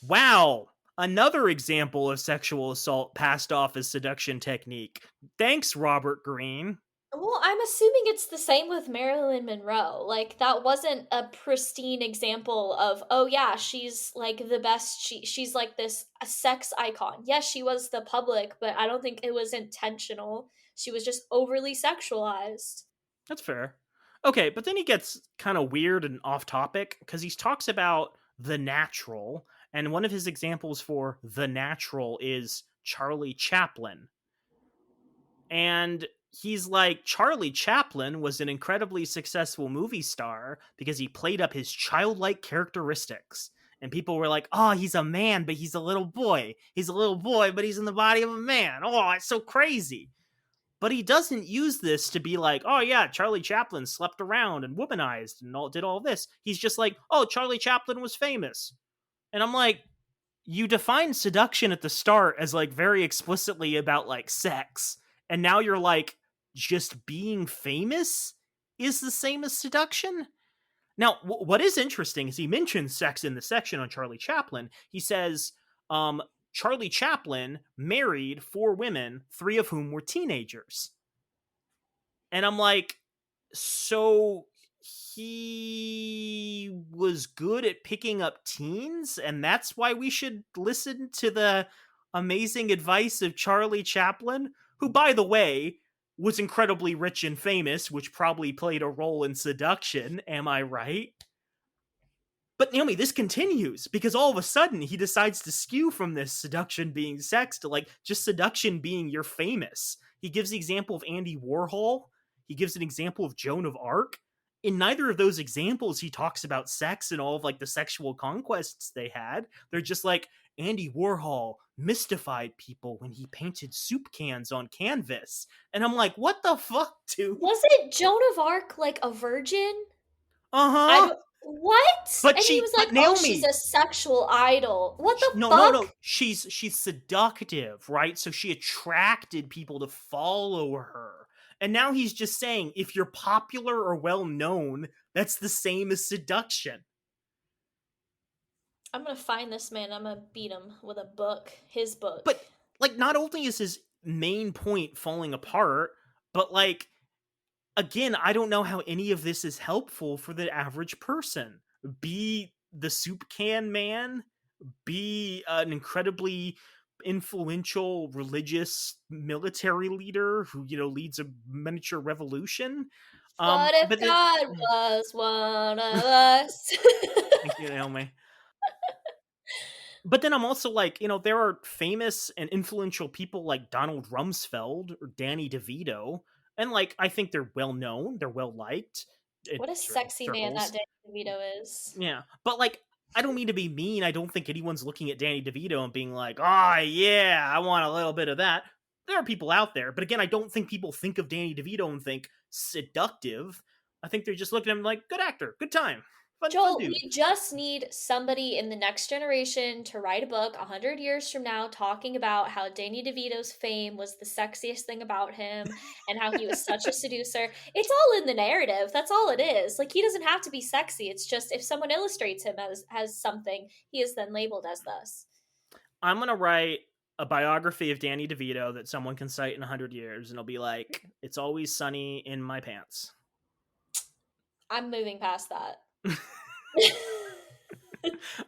Speaker 1: Wow! Another example of sexual assault passed off as seduction technique. Thanks, Robert Greene.
Speaker 2: Well, I'm assuming it's the same with Marilyn Monroe. Like that wasn't a pristine example of, oh yeah, she's like the best. She's like this a sex icon. Yes, she was the public, but I don't think it was intentional. She was just overly sexualized.
Speaker 1: That's fair. Okay, but then he gets kind of weird and off topic because he talks about the natural And one of his examples for the natural is Charlie Chaplin. And he's like, Charlie Chaplin was an incredibly successful movie star because he played up his childlike characteristics. And people were like, oh, he's a man, but he's a little boy. He's a little boy, but he's in the body of a man. Oh, it's so crazy. But he doesn't use this to be like, oh yeah, Charlie Chaplin slept around and womanized and did all this. He's just like, oh, Charlie Chaplin was famous. And I'm like, you defined seduction at the start as like very explicitly about like sex. And now you're like, just being famous is the same as seduction? Now, what is interesting is he mentions sex in the section on Charlie Chaplin. He says, Charlie Chaplin married 4 women, 3 of whom were teenagers. And I'm like, so he was good at picking up teens, and that's why we should listen to the amazing advice of Charlie Chaplin, who, by the way, was incredibly rich and famous, which probably played a role in seduction. Am I right? But Naomi, this continues because all of a sudden he decides to skew from this seduction being sex to like just seduction being you're famous. He gives the example of Andy Warhol. He gives an example of Joan of Arc. In neither of those examples, he talks about sex and all of like the sexual conquests they had. They're just like Andy Warhol mystified people when he painted soup cans on canvas. And I'm like, what the fuck, dude?
Speaker 2: Wasn't Joan of Arc like a virgin?
Speaker 1: Uh
Speaker 2: I
Speaker 1: huh.
Speaker 2: don't. What? And he was like,
Speaker 1: But
Speaker 2: "Oh, she's
Speaker 1: Naomi,
Speaker 2: a sexual idol." What the
Speaker 1: no.
Speaker 2: fuck?
Speaker 1: She's seductive, right? So she attracted people to follow her. And now he's just saying if you're popular or well known, that's the same as seduction.
Speaker 2: I'm gonna find this man. I'm gonna beat him with a book. His book.
Speaker 1: But like not only is his main point falling apart, but like again, I don't know how any of this is helpful for the average person. Be the soup can man, be an incredibly influential religious military leader who leads a miniature revolution.
Speaker 2: What if
Speaker 1: But then
Speaker 2: God was one of us?
Speaker 1: thank you, Naomi. But then I'm also like, there are famous and influential people like Donald Rumsfeld or Danny DeVito, and like I think they're well known, they're well liked in
Speaker 2: What a
Speaker 1: certain
Speaker 2: sexy man that
Speaker 1: circles.
Speaker 2: Danny DeVito is.
Speaker 1: Yeah, but like I don't mean to be mean. I don't think anyone's looking at Danny DeVito and being like, "Oh yeah, I want a little bit of that." There are people out there, but again, I don't think people think of Danny DeVito and think seductive. I think they're just looking at him like, "Good actor, good time, fun
Speaker 2: Joel,
Speaker 1: dude."
Speaker 2: we just need somebody in the next generation to write a book 100 years from now talking about how Danny DeVito's fame was the sexiest thing about him and how he was such a seducer. It's all in the narrative. That's all it is. Like, he doesn't have to be sexy. It's just if someone illustrates him as something, he is then labeled as thus.
Speaker 1: I'm gonna write a biography of Danny DeVito that someone can cite in 100 years, and it'll be like, "It's always sunny in my pants."
Speaker 2: I'm moving past that.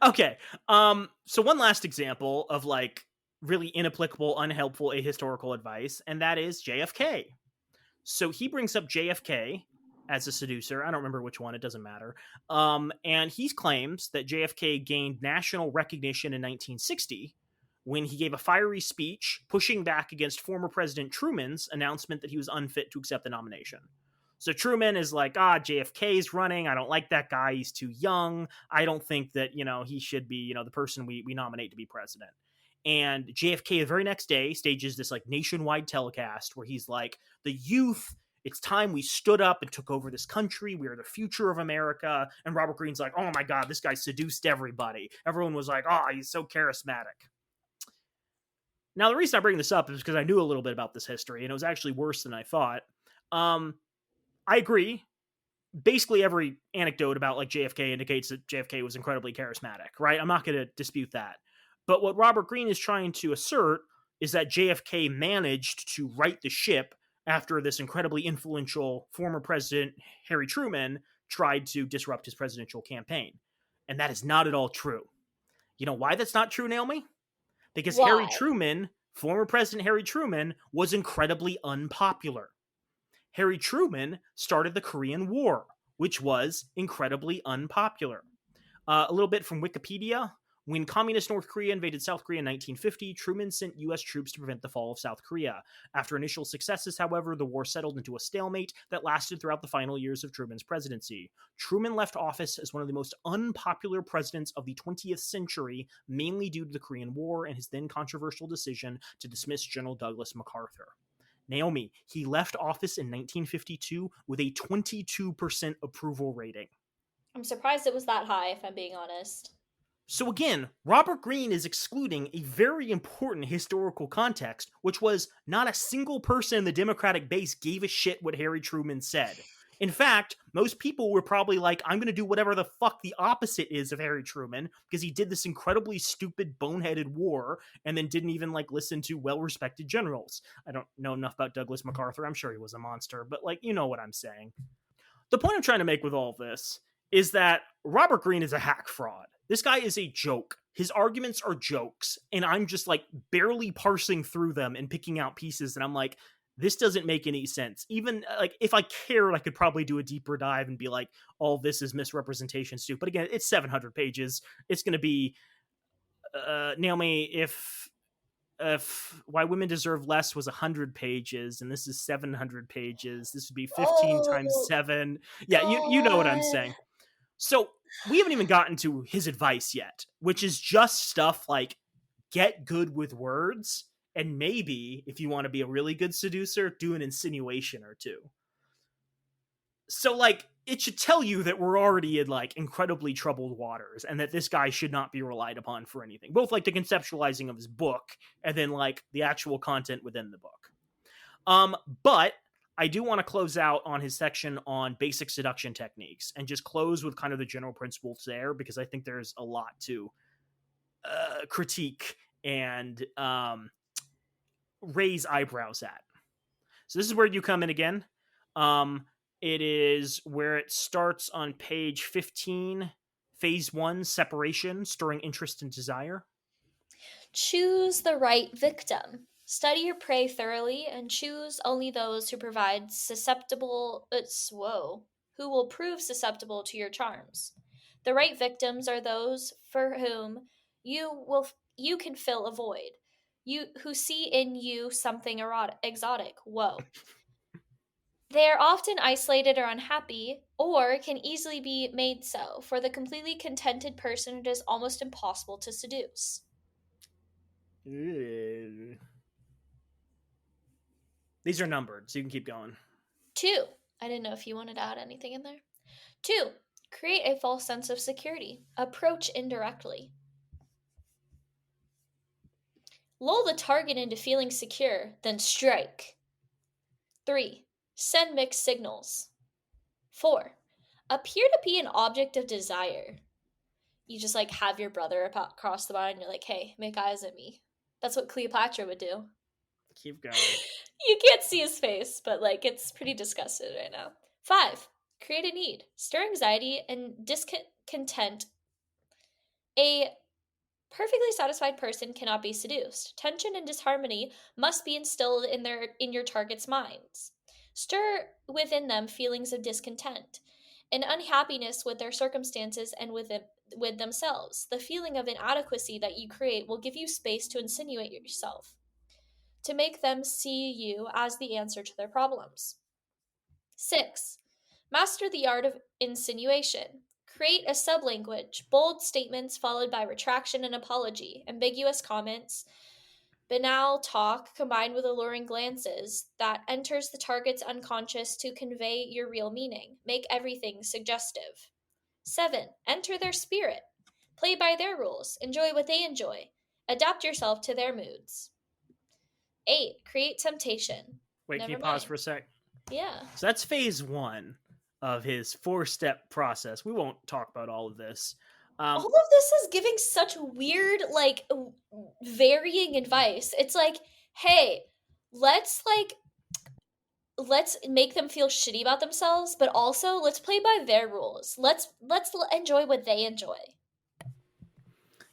Speaker 1: Okay. So one last example of like really inapplicable, unhelpful, ahistorical advice, and that is JFK. So he brings up JFK as a seducer. I don't remember which one, it doesn't matter. And he claims that JFK gained national recognition in 1960 when he gave a fiery speech pushing back against former President Truman's announcement that he was unfit to accept the nomination. So Truman is like, JFK's running. I don't like that guy. He's too young. I don't think that, he should be, the person we nominate to be president. And JFK the very next day stages this like nationwide telecast where he's like, the youth, it's time we stood up and took over this country. We are the future of America. And Robert Greene's like, oh my God, this guy seduced everybody. Everyone was like, he's so charismatic. Now, the reason I bring this up is because I knew a little bit about this history, and it was actually worse than I thought. I agree. Basically, every anecdote about like JFK indicates that JFK was incredibly charismatic, right? I'm not going to dispute that. But what Robert Greene is trying to assert is that JFK managed to right the ship after this incredibly influential former president, Harry Truman, tried to disrupt his presidential campaign. And that is not at all true. You know why that's not true, Naomi? Because
Speaker 2: Why?
Speaker 1: former President Harry Truman, was incredibly unpopular. Harry Truman started the Korean War, which was incredibly unpopular. A little bit from Wikipedia. When communist North Korea invaded South Korea in 1950, Truman sent U.S. troops to prevent the fall of South Korea. After initial successes, however, the war settled into a stalemate that lasted throughout the final years of Truman's presidency. Truman left office as one of the most unpopular presidents of the 20th century, mainly due to the Korean War and his then controversial decision to dismiss General Douglas MacArthur. Naomi, he left office in 1952 with a 22% approval rating.
Speaker 2: I'm surprised it was that high, if I'm being honest.
Speaker 1: So again, Robert Greene is excluding a very important historical context, which was not a single person in the Democratic base gave a shit what Harry Truman said. In fact, most people were probably like, I'm going to do whatever the fuck the opposite is of Harry Truman, because he did this incredibly stupid, boneheaded war, and then didn't even, like, listen to well-respected generals. I don't know enough about Douglas MacArthur. I'm sure he was a monster, but, like, you know what I'm saying. The point I'm trying to make with all of this is that Robert Greene is a hack fraud. This guy is a joke. His arguments are jokes, and I'm just like barely parsing through them and picking out pieces, and I'm like, this doesn't make any sense. Even like if I cared, I could probably do a deeper dive and be like, all this is misrepresentation, Stu. But again, it's 700 pages. It's going to be, Naomi, if Why Women Deserve Less was 100 pages and this is 700 pages, this would be 15 times
Speaker 2: Oh,
Speaker 1: 7. Yeah, you know what I'm
Speaker 2: God.
Speaker 1: saying. So we haven't even gotten to his advice yet, which is just stuff like get good with words, and maybe if you want to be a really good seducer, do an insinuation or two. So like it should tell you that we're already in like incredibly troubled waters and that this guy should not be relied upon for anything, both like the conceptualizing of his book and then like the actual content within the book. But I do want to close out on his section on basic seduction techniques and just close with kind of the general principles there, because I think there's a lot to critique and raise eyebrows at. So this is where you come in again. It is where it starts on page 15, phase 1, separation, stirring interest and desire.
Speaker 2: Choose the right victim. Study your prey thoroughly and choose only those who provide who will prove susceptible to your charms. The right victims are those for whom you can fill a void. You who see in you something exotic. Whoa. They are often isolated or unhappy, or can easily be made so. For the completely contented person, it is almost impossible to seduce.
Speaker 1: These are numbered, so you can keep going.
Speaker 2: 2. I didn't know if you wanted to add anything in there. 2. Create a false sense of security. Approach indirectly. Lull the target into feeling secure, then strike. 3. Send mixed signals. 4. Appear to be an object of desire. You just like have your brother across the bar and you're like, hey, make eyes at me. That's what Cleopatra would do.
Speaker 1: Keep going.
Speaker 2: You can't see his face, but like it's pretty disgusted right now. 5. Create a need. Stir anxiety and discontent. A perfectly satisfied person cannot be seduced. Tension and disharmony must be instilled in your target's minds. Stir within them feelings of discontent, an unhappiness with their circumstances and with themselves. The feeling of inadequacy that you create will give you space to insinuate yourself, to make them see you as the answer to their problems. 6. Master the art of insinuation. Create a sublanguage, bold statements followed by retraction and apology, ambiguous comments, banal talk combined with alluring glances that enters the target's unconscious to convey your real meaning. Make everything suggestive. 7. Enter their spirit. Play by their rules. Enjoy what they enjoy. Adapt yourself to their moods. 8. Create temptation.
Speaker 1: Wait,
Speaker 2: Never
Speaker 1: can you pause
Speaker 2: mind.
Speaker 1: for a sec?
Speaker 2: Yeah.
Speaker 1: So that's phase 1 of his 4-step process. We won't talk about all of this.
Speaker 2: All of this is giving such weird, like, varying advice. It's like, hey, let's make them feel shitty about themselves, but also let's play by their rules. Let's enjoy what they enjoy.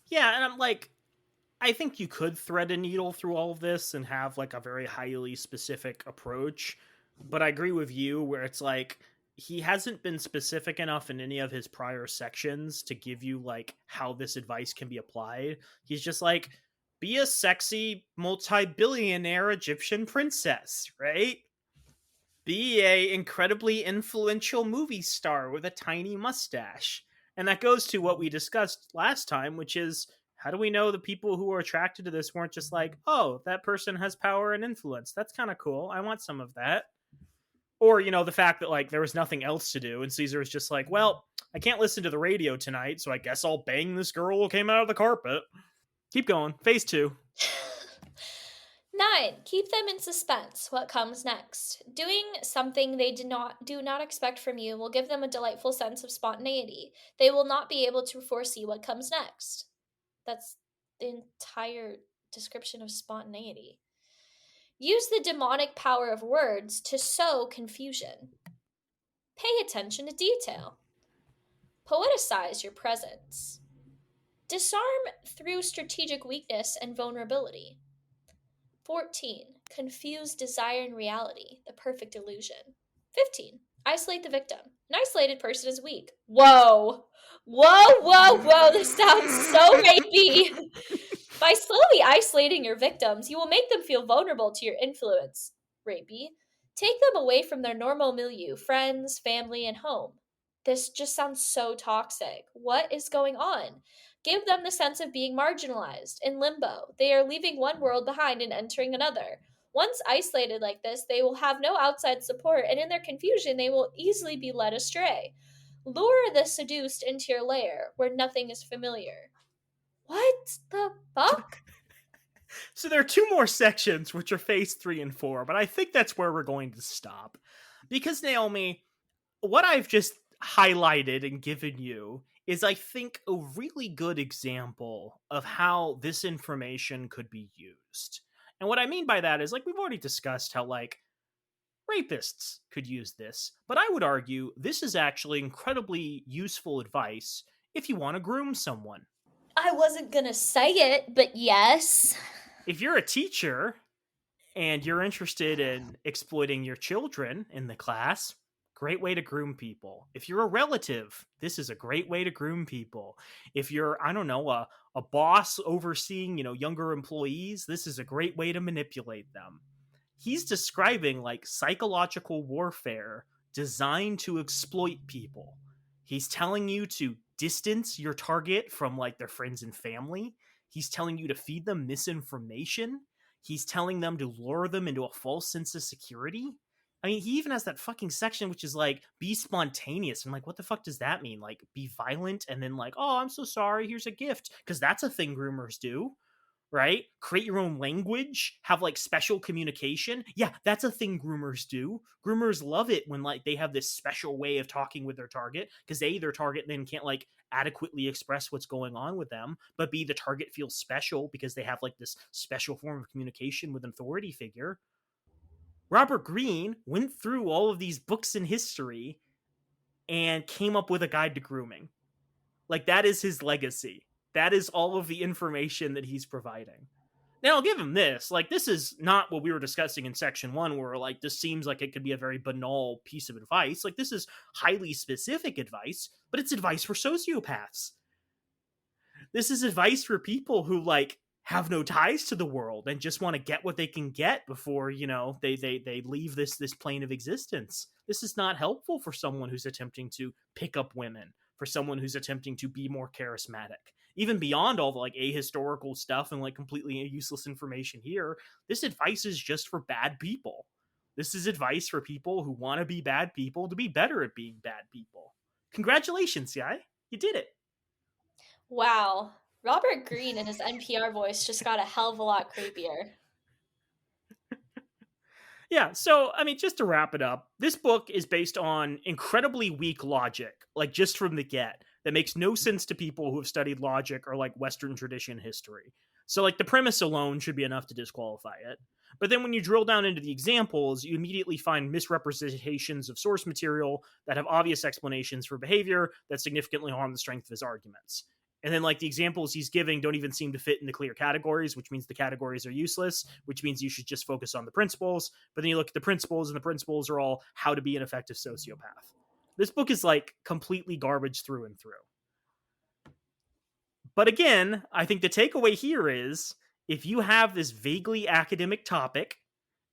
Speaker 1: Yeah, and I'm like, I think you could thread a needle through all of this and have like a very highly specific approach, but I agree with you where it's like he hasn't been specific enough in any of his prior sections to give you like how this advice can be applied. He's just like, be a sexy multi-billionaire Egyptian princess, right? Be a incredibly influential movie star with a tiny mustache. And that goes to what we discussed last time, which is, how do we know the people who were attracted to this weren't just like, oh, that person has power and influence, that's kind of cool, I want some of that? Or, the fact that like there was nothing else to do and Caesar was just like, well, I can't listen to the radio tonight, so I guess I'll bang this girl who came out of the carpet. Keep going. Phase 2.
Speaker 2: 9. Keep them in suspense. What comes next? Doing something they do not expect from you will give them a delightful sense of spontaneity. They will not be able to foresee what comes next. That's the entire description of spontaneity. Use the demonic power of words to sow confusion. Pay attention to detail. Poeticize your presence. Disarm through strategic weakness and vulnerability. 14. Confuse desire and reality, the perfect illusion. 15. Isolate the victim. An isolated person is weak. Whoa! Whoa, whoa, whoa, this sounds so rapey! By slowly isolating your victims, you will make them feel vulnerable to your influence. Rapey. Take them away from their normal milieu, friends, family, and home. This just sounds so toxic. What is going on? Give them the sense of being marginalized, in limbo. They are leaving one world behind and entering another. Once isolated like this, they will have no outside support, and in their confusion, they will easily be led astray. Lure the seduced into your lair, where nothing is familiar. What the fuck?
Speaker 1: So there are 2 more sections, which are phase 3 and 4, but I think that's where we're going to stop. Because, Naomi, what I've just highlighted and given you is, I think, a really good example of how this information could be used. And what I mean by that is, like, we've already discussed how, like, rapists could use this, but I would argue this is actually incredibly useful advice if you want to groom someone.
Speaker 2: I wasn't gonna say it, but yes.
Speaker 1: If you're a teacher and you're interested in exploiting your children in the class, great way to groom people. If you're a relative, this is a great way to groom people. If you're, I don't know, a boss overseeing, younger employees, this is a great way to manipulate them. He's describing like psychological warfare designed to exploit people. He's telling you to distance your target from like their friends and family. He's telling you to feed them misinformation. He's telling them to lure them into a false sense of security. I mean, he even has that fucking section which is like, be spontaneous. I'm like, what the fuck does that mean? Like, be violent and then like, oh, I'm so sorry, here's a gift. Because that's a thing groomers do, right? Create your own language, have like special communication. Yeah, that's a thing groomers do. Groomers love it when like they have this special way of talking with their target, because A, their target then can't like adequately express what's going on with them, but B, the target feels special because they have like this special form of communication with an authority figure. Robert Greene went through all of these books in history and came up with a guide to grooming. Like, that is his legacy. That is all of the information that he's providing. Now, I'll give him this. Like, this is not what we were discussing in section 1, where, like, this seems like it could be a very banal piece of advice. Like, this is highly specific advice, but it's advice for sociopaths. This is advice for people who, like, have no ties to the world and just want to get what they can get before, they leave this plane of existence. This is not helpful for someone who's attempting to pick up women, for someone who's attempting to be more charismatic. Even beyond all the like ahistorical stuff and like completely useless information here, this advice is just for bad people. This is advice for people who want to be bad people to be better at being bad people. Congratulations, guy. You did it.
Speaker 2: Wow. Robert Greene in his NPR voice just got a hell of a lot creepier.
Speaker 1: Yeah, so, I mean, just to wrap it up, this book is based on incredibly weak logic, like just from the get, that makes no sense to people who have studied logic or like Western tradition history. So, like, the premise alone should be enough to disqualify it. But then when you drill down into the examples, you immediately find misrepresentations of source material that have obvious explanations for behavior that significantly harm the strength of his arguments. And then, like, the examples he's giving don't even seem to fit into clear categories, which means the categories are useless, which means you should just focus on the principles. But then you look at the principles, and the principles are all how to be an effective sociopath. This book is like completely garbage through and through. But again, I think the takeaway here is if you have this vaguely academic topic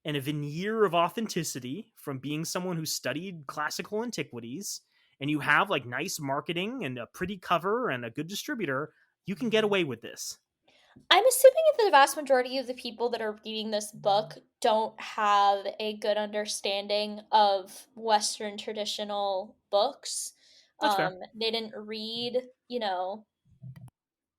Speaker 1: and a veneer of authenticity from being someone who studied classical antiquities, and you have like nice marketing and a pretty cover and a good distributor, you can get away with this.
Speaker 2: I'm assuming that the vast majority of the people that are reading this book don't have a good understanding of Western traditional books.
Speaker 1: That's fair.
Speaker 2: They didn't read,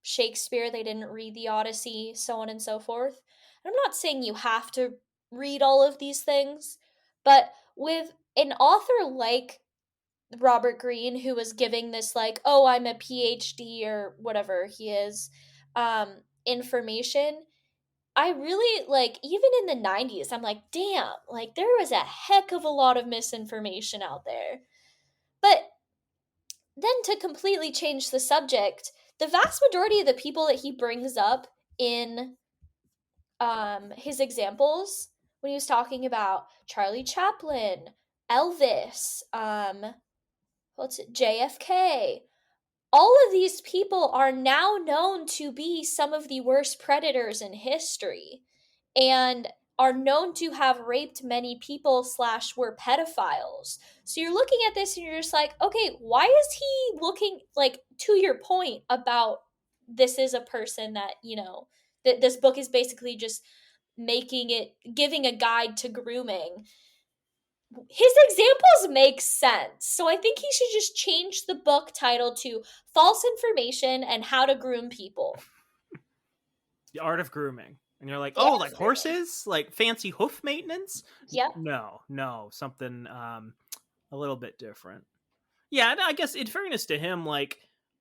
Speaker 2: Shakespeare, they didn't read the Odyssey, so on and so forth. And I'm not saying you have to read all of these things, but with an author like Robert Greene, who was giving this, like, oh, I'm a PhD or whatever he is, information, I really, like, even in the 90s, I'm like, damn, like, there was a heck of a lot of misinformation out there. But then to completely change the subject, the vast majority of the people that he brings up in his examples, when he was talking about Charlie Chaplin, Elvis, what's it, JFK, all of these people are now known to be some of the worst predators in history and are known to have raped many people slash were pedophiles. So you're looking at this and you're just like, okay, why is he looking, like, to your point about this is a person that, that this book is basically just giving a guide to grooming. His examples make sense. So I think he should just change the book title to False Information and How to Groom People.
Speaker 1: The Art of Grooming. And you're like,
Speaker 2: The
Speaker 1: oh,
Speaker 2: Art
Speaker 1: like
Speaker 2: of Grooming.
Speaker 1: horses? Like fancy hoof maintenance?
Speaker 2: Yep.
Speaker 1: No, something a little bit different. Yeah, I guess in fairness to him, like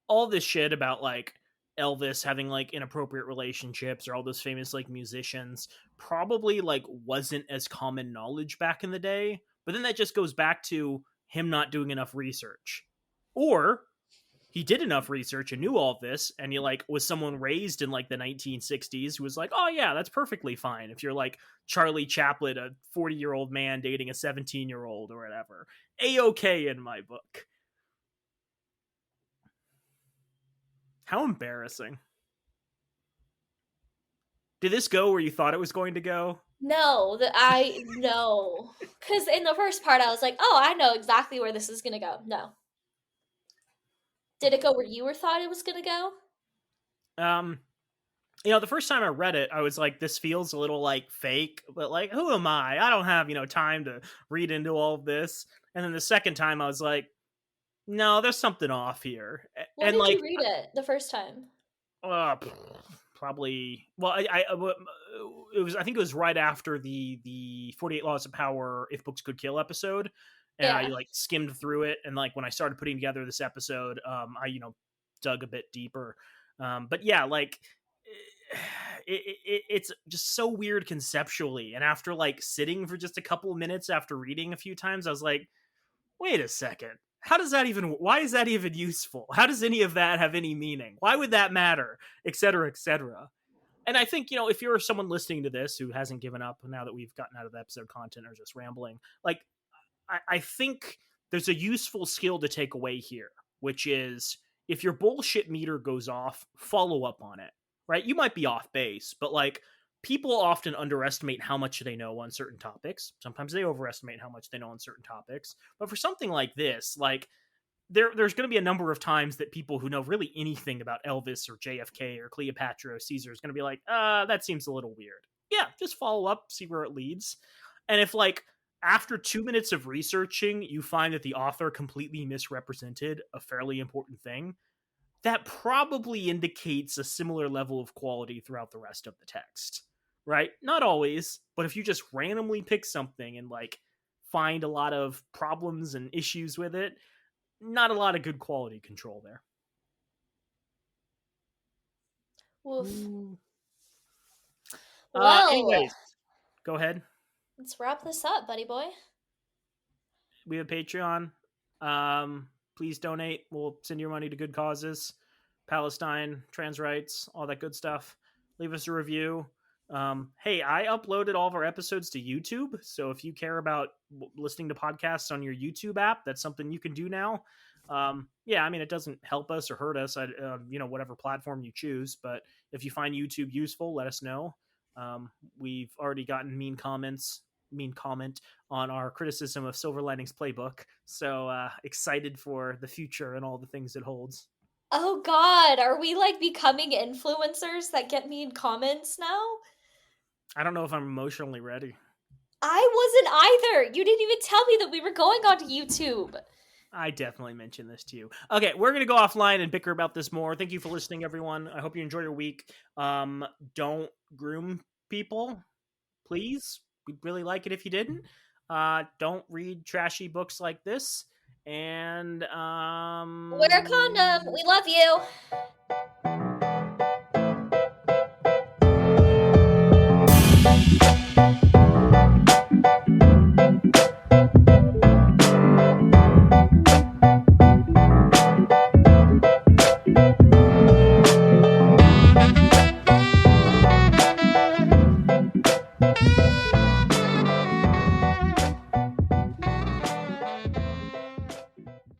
Speaker 1: all this shit about like Elvis having like inappropriate relationships or all those famous like musicians probably like wasn't as common knowledge back in the day. But then that just goes back to him not doing enough research. Or he did enough research and knew all of this, and he like was someone raised in like the 1960s who was like, oh yeah, that's perfectly fine if you're like Charlie Chaplin, a 40-year-old man dating a 17-year-old or whatever. A-okay in my book. How embarrassing. Did this go where you thought it was going to go?
Speaker 2: No, no. Because in the first part, I was like, oh, I know exactly where this is going to go. No. Did it go where you thought it was going to go?
Speaker 1: The first time I read it, I was like, this feels a little like fake, but like, who am I don't have time to read into all of this. And then the second time I was like, no, there's something off here.
Speaker 2: When
Speaker 1: And
Speaker 2: did
Speaker 1: like,
Speaker 2: you read it the first time?
Speaker 1: probably, well, it was, I think it was right after the 48 Laws of Power If Books Could Kill episode. And I
Speaker 2: Yeah.
Speaker 1: like skimmed through it, and like when I started putting together this episode, I dug a bit deeper. But yeah, like it's just so weird conceptually. And after like sitting for just a couple of minutes after reading a few times, I was like, wait a second. How does that even, why is that even useful? How does any of that have any meaning? Why would that matter? Et cetera, et cetera. And I think, if you're someone listening to this who hasn't given up now that we've gotten out of the episode content or just rambling, like, I think there's a useful skill to take away here, which is if your bullshit meter goes off, follow up on it, right? You might be off base, but like people often underestimate how much they know on certain topics. Sometimes they overestimate how much they know on certain topics. But for something like this, like there's going to be a number of times that people who know really anything about Elvis or JFK or Cleopatra or Caesar is going to be like, that seems a little weird. Yeah, just follow up, see where it leads. And if like after 2 minutes of researching, you find that the author completely misrepresented a fairly important thing, that probably indicates a similar level of quality throughout the rest of the text, right? Not always, but if you just randomly pick something and like find a lot of problems and issues with it, not a lot of good quality control there.
Speaker 2: Woof.
Speaker 1: Ooh.
Speaker 2: Well,
Speaker 1: Anyways, go ahead.
Speaker 2: let's wrap this up, buddy boy.
Speaker 1: We have Patreon. Please donate. We'll send your money to good causes. Palestine, trans rights, all that good stuff. Leave us a review. Hey, I uploaded all of our episodes to YouTube, so if you care about listening to podcasts on your YouTube app, that's something you can do now. Yeah, I mean, it doesn't help us or hurt us, whatever platform you choose. But if you find YouTube useful, let us know. We've already gotten mean comment on our criticism of Silver Linings Playbook. So excited for the future and all the things it holds.
Speaker 2: Oh God, are we like becoming influencers that get mean comments now?
Speaker 1: I don't know if I'm emotionally ready.
Speaker 2: I wasn't either. You didn't even tell me that we were going onto YouTube.
Speaker 1: I definitely mentioned this to you. Okay, we're gonna go offline and bicker about this more. Thank you for listening, everyone. I hope you enjoy your week. Don't groom people, please. We'd really like it if you didn't. Don't read trashy books like this. And
Speaker 2: Wear a condom. We love you.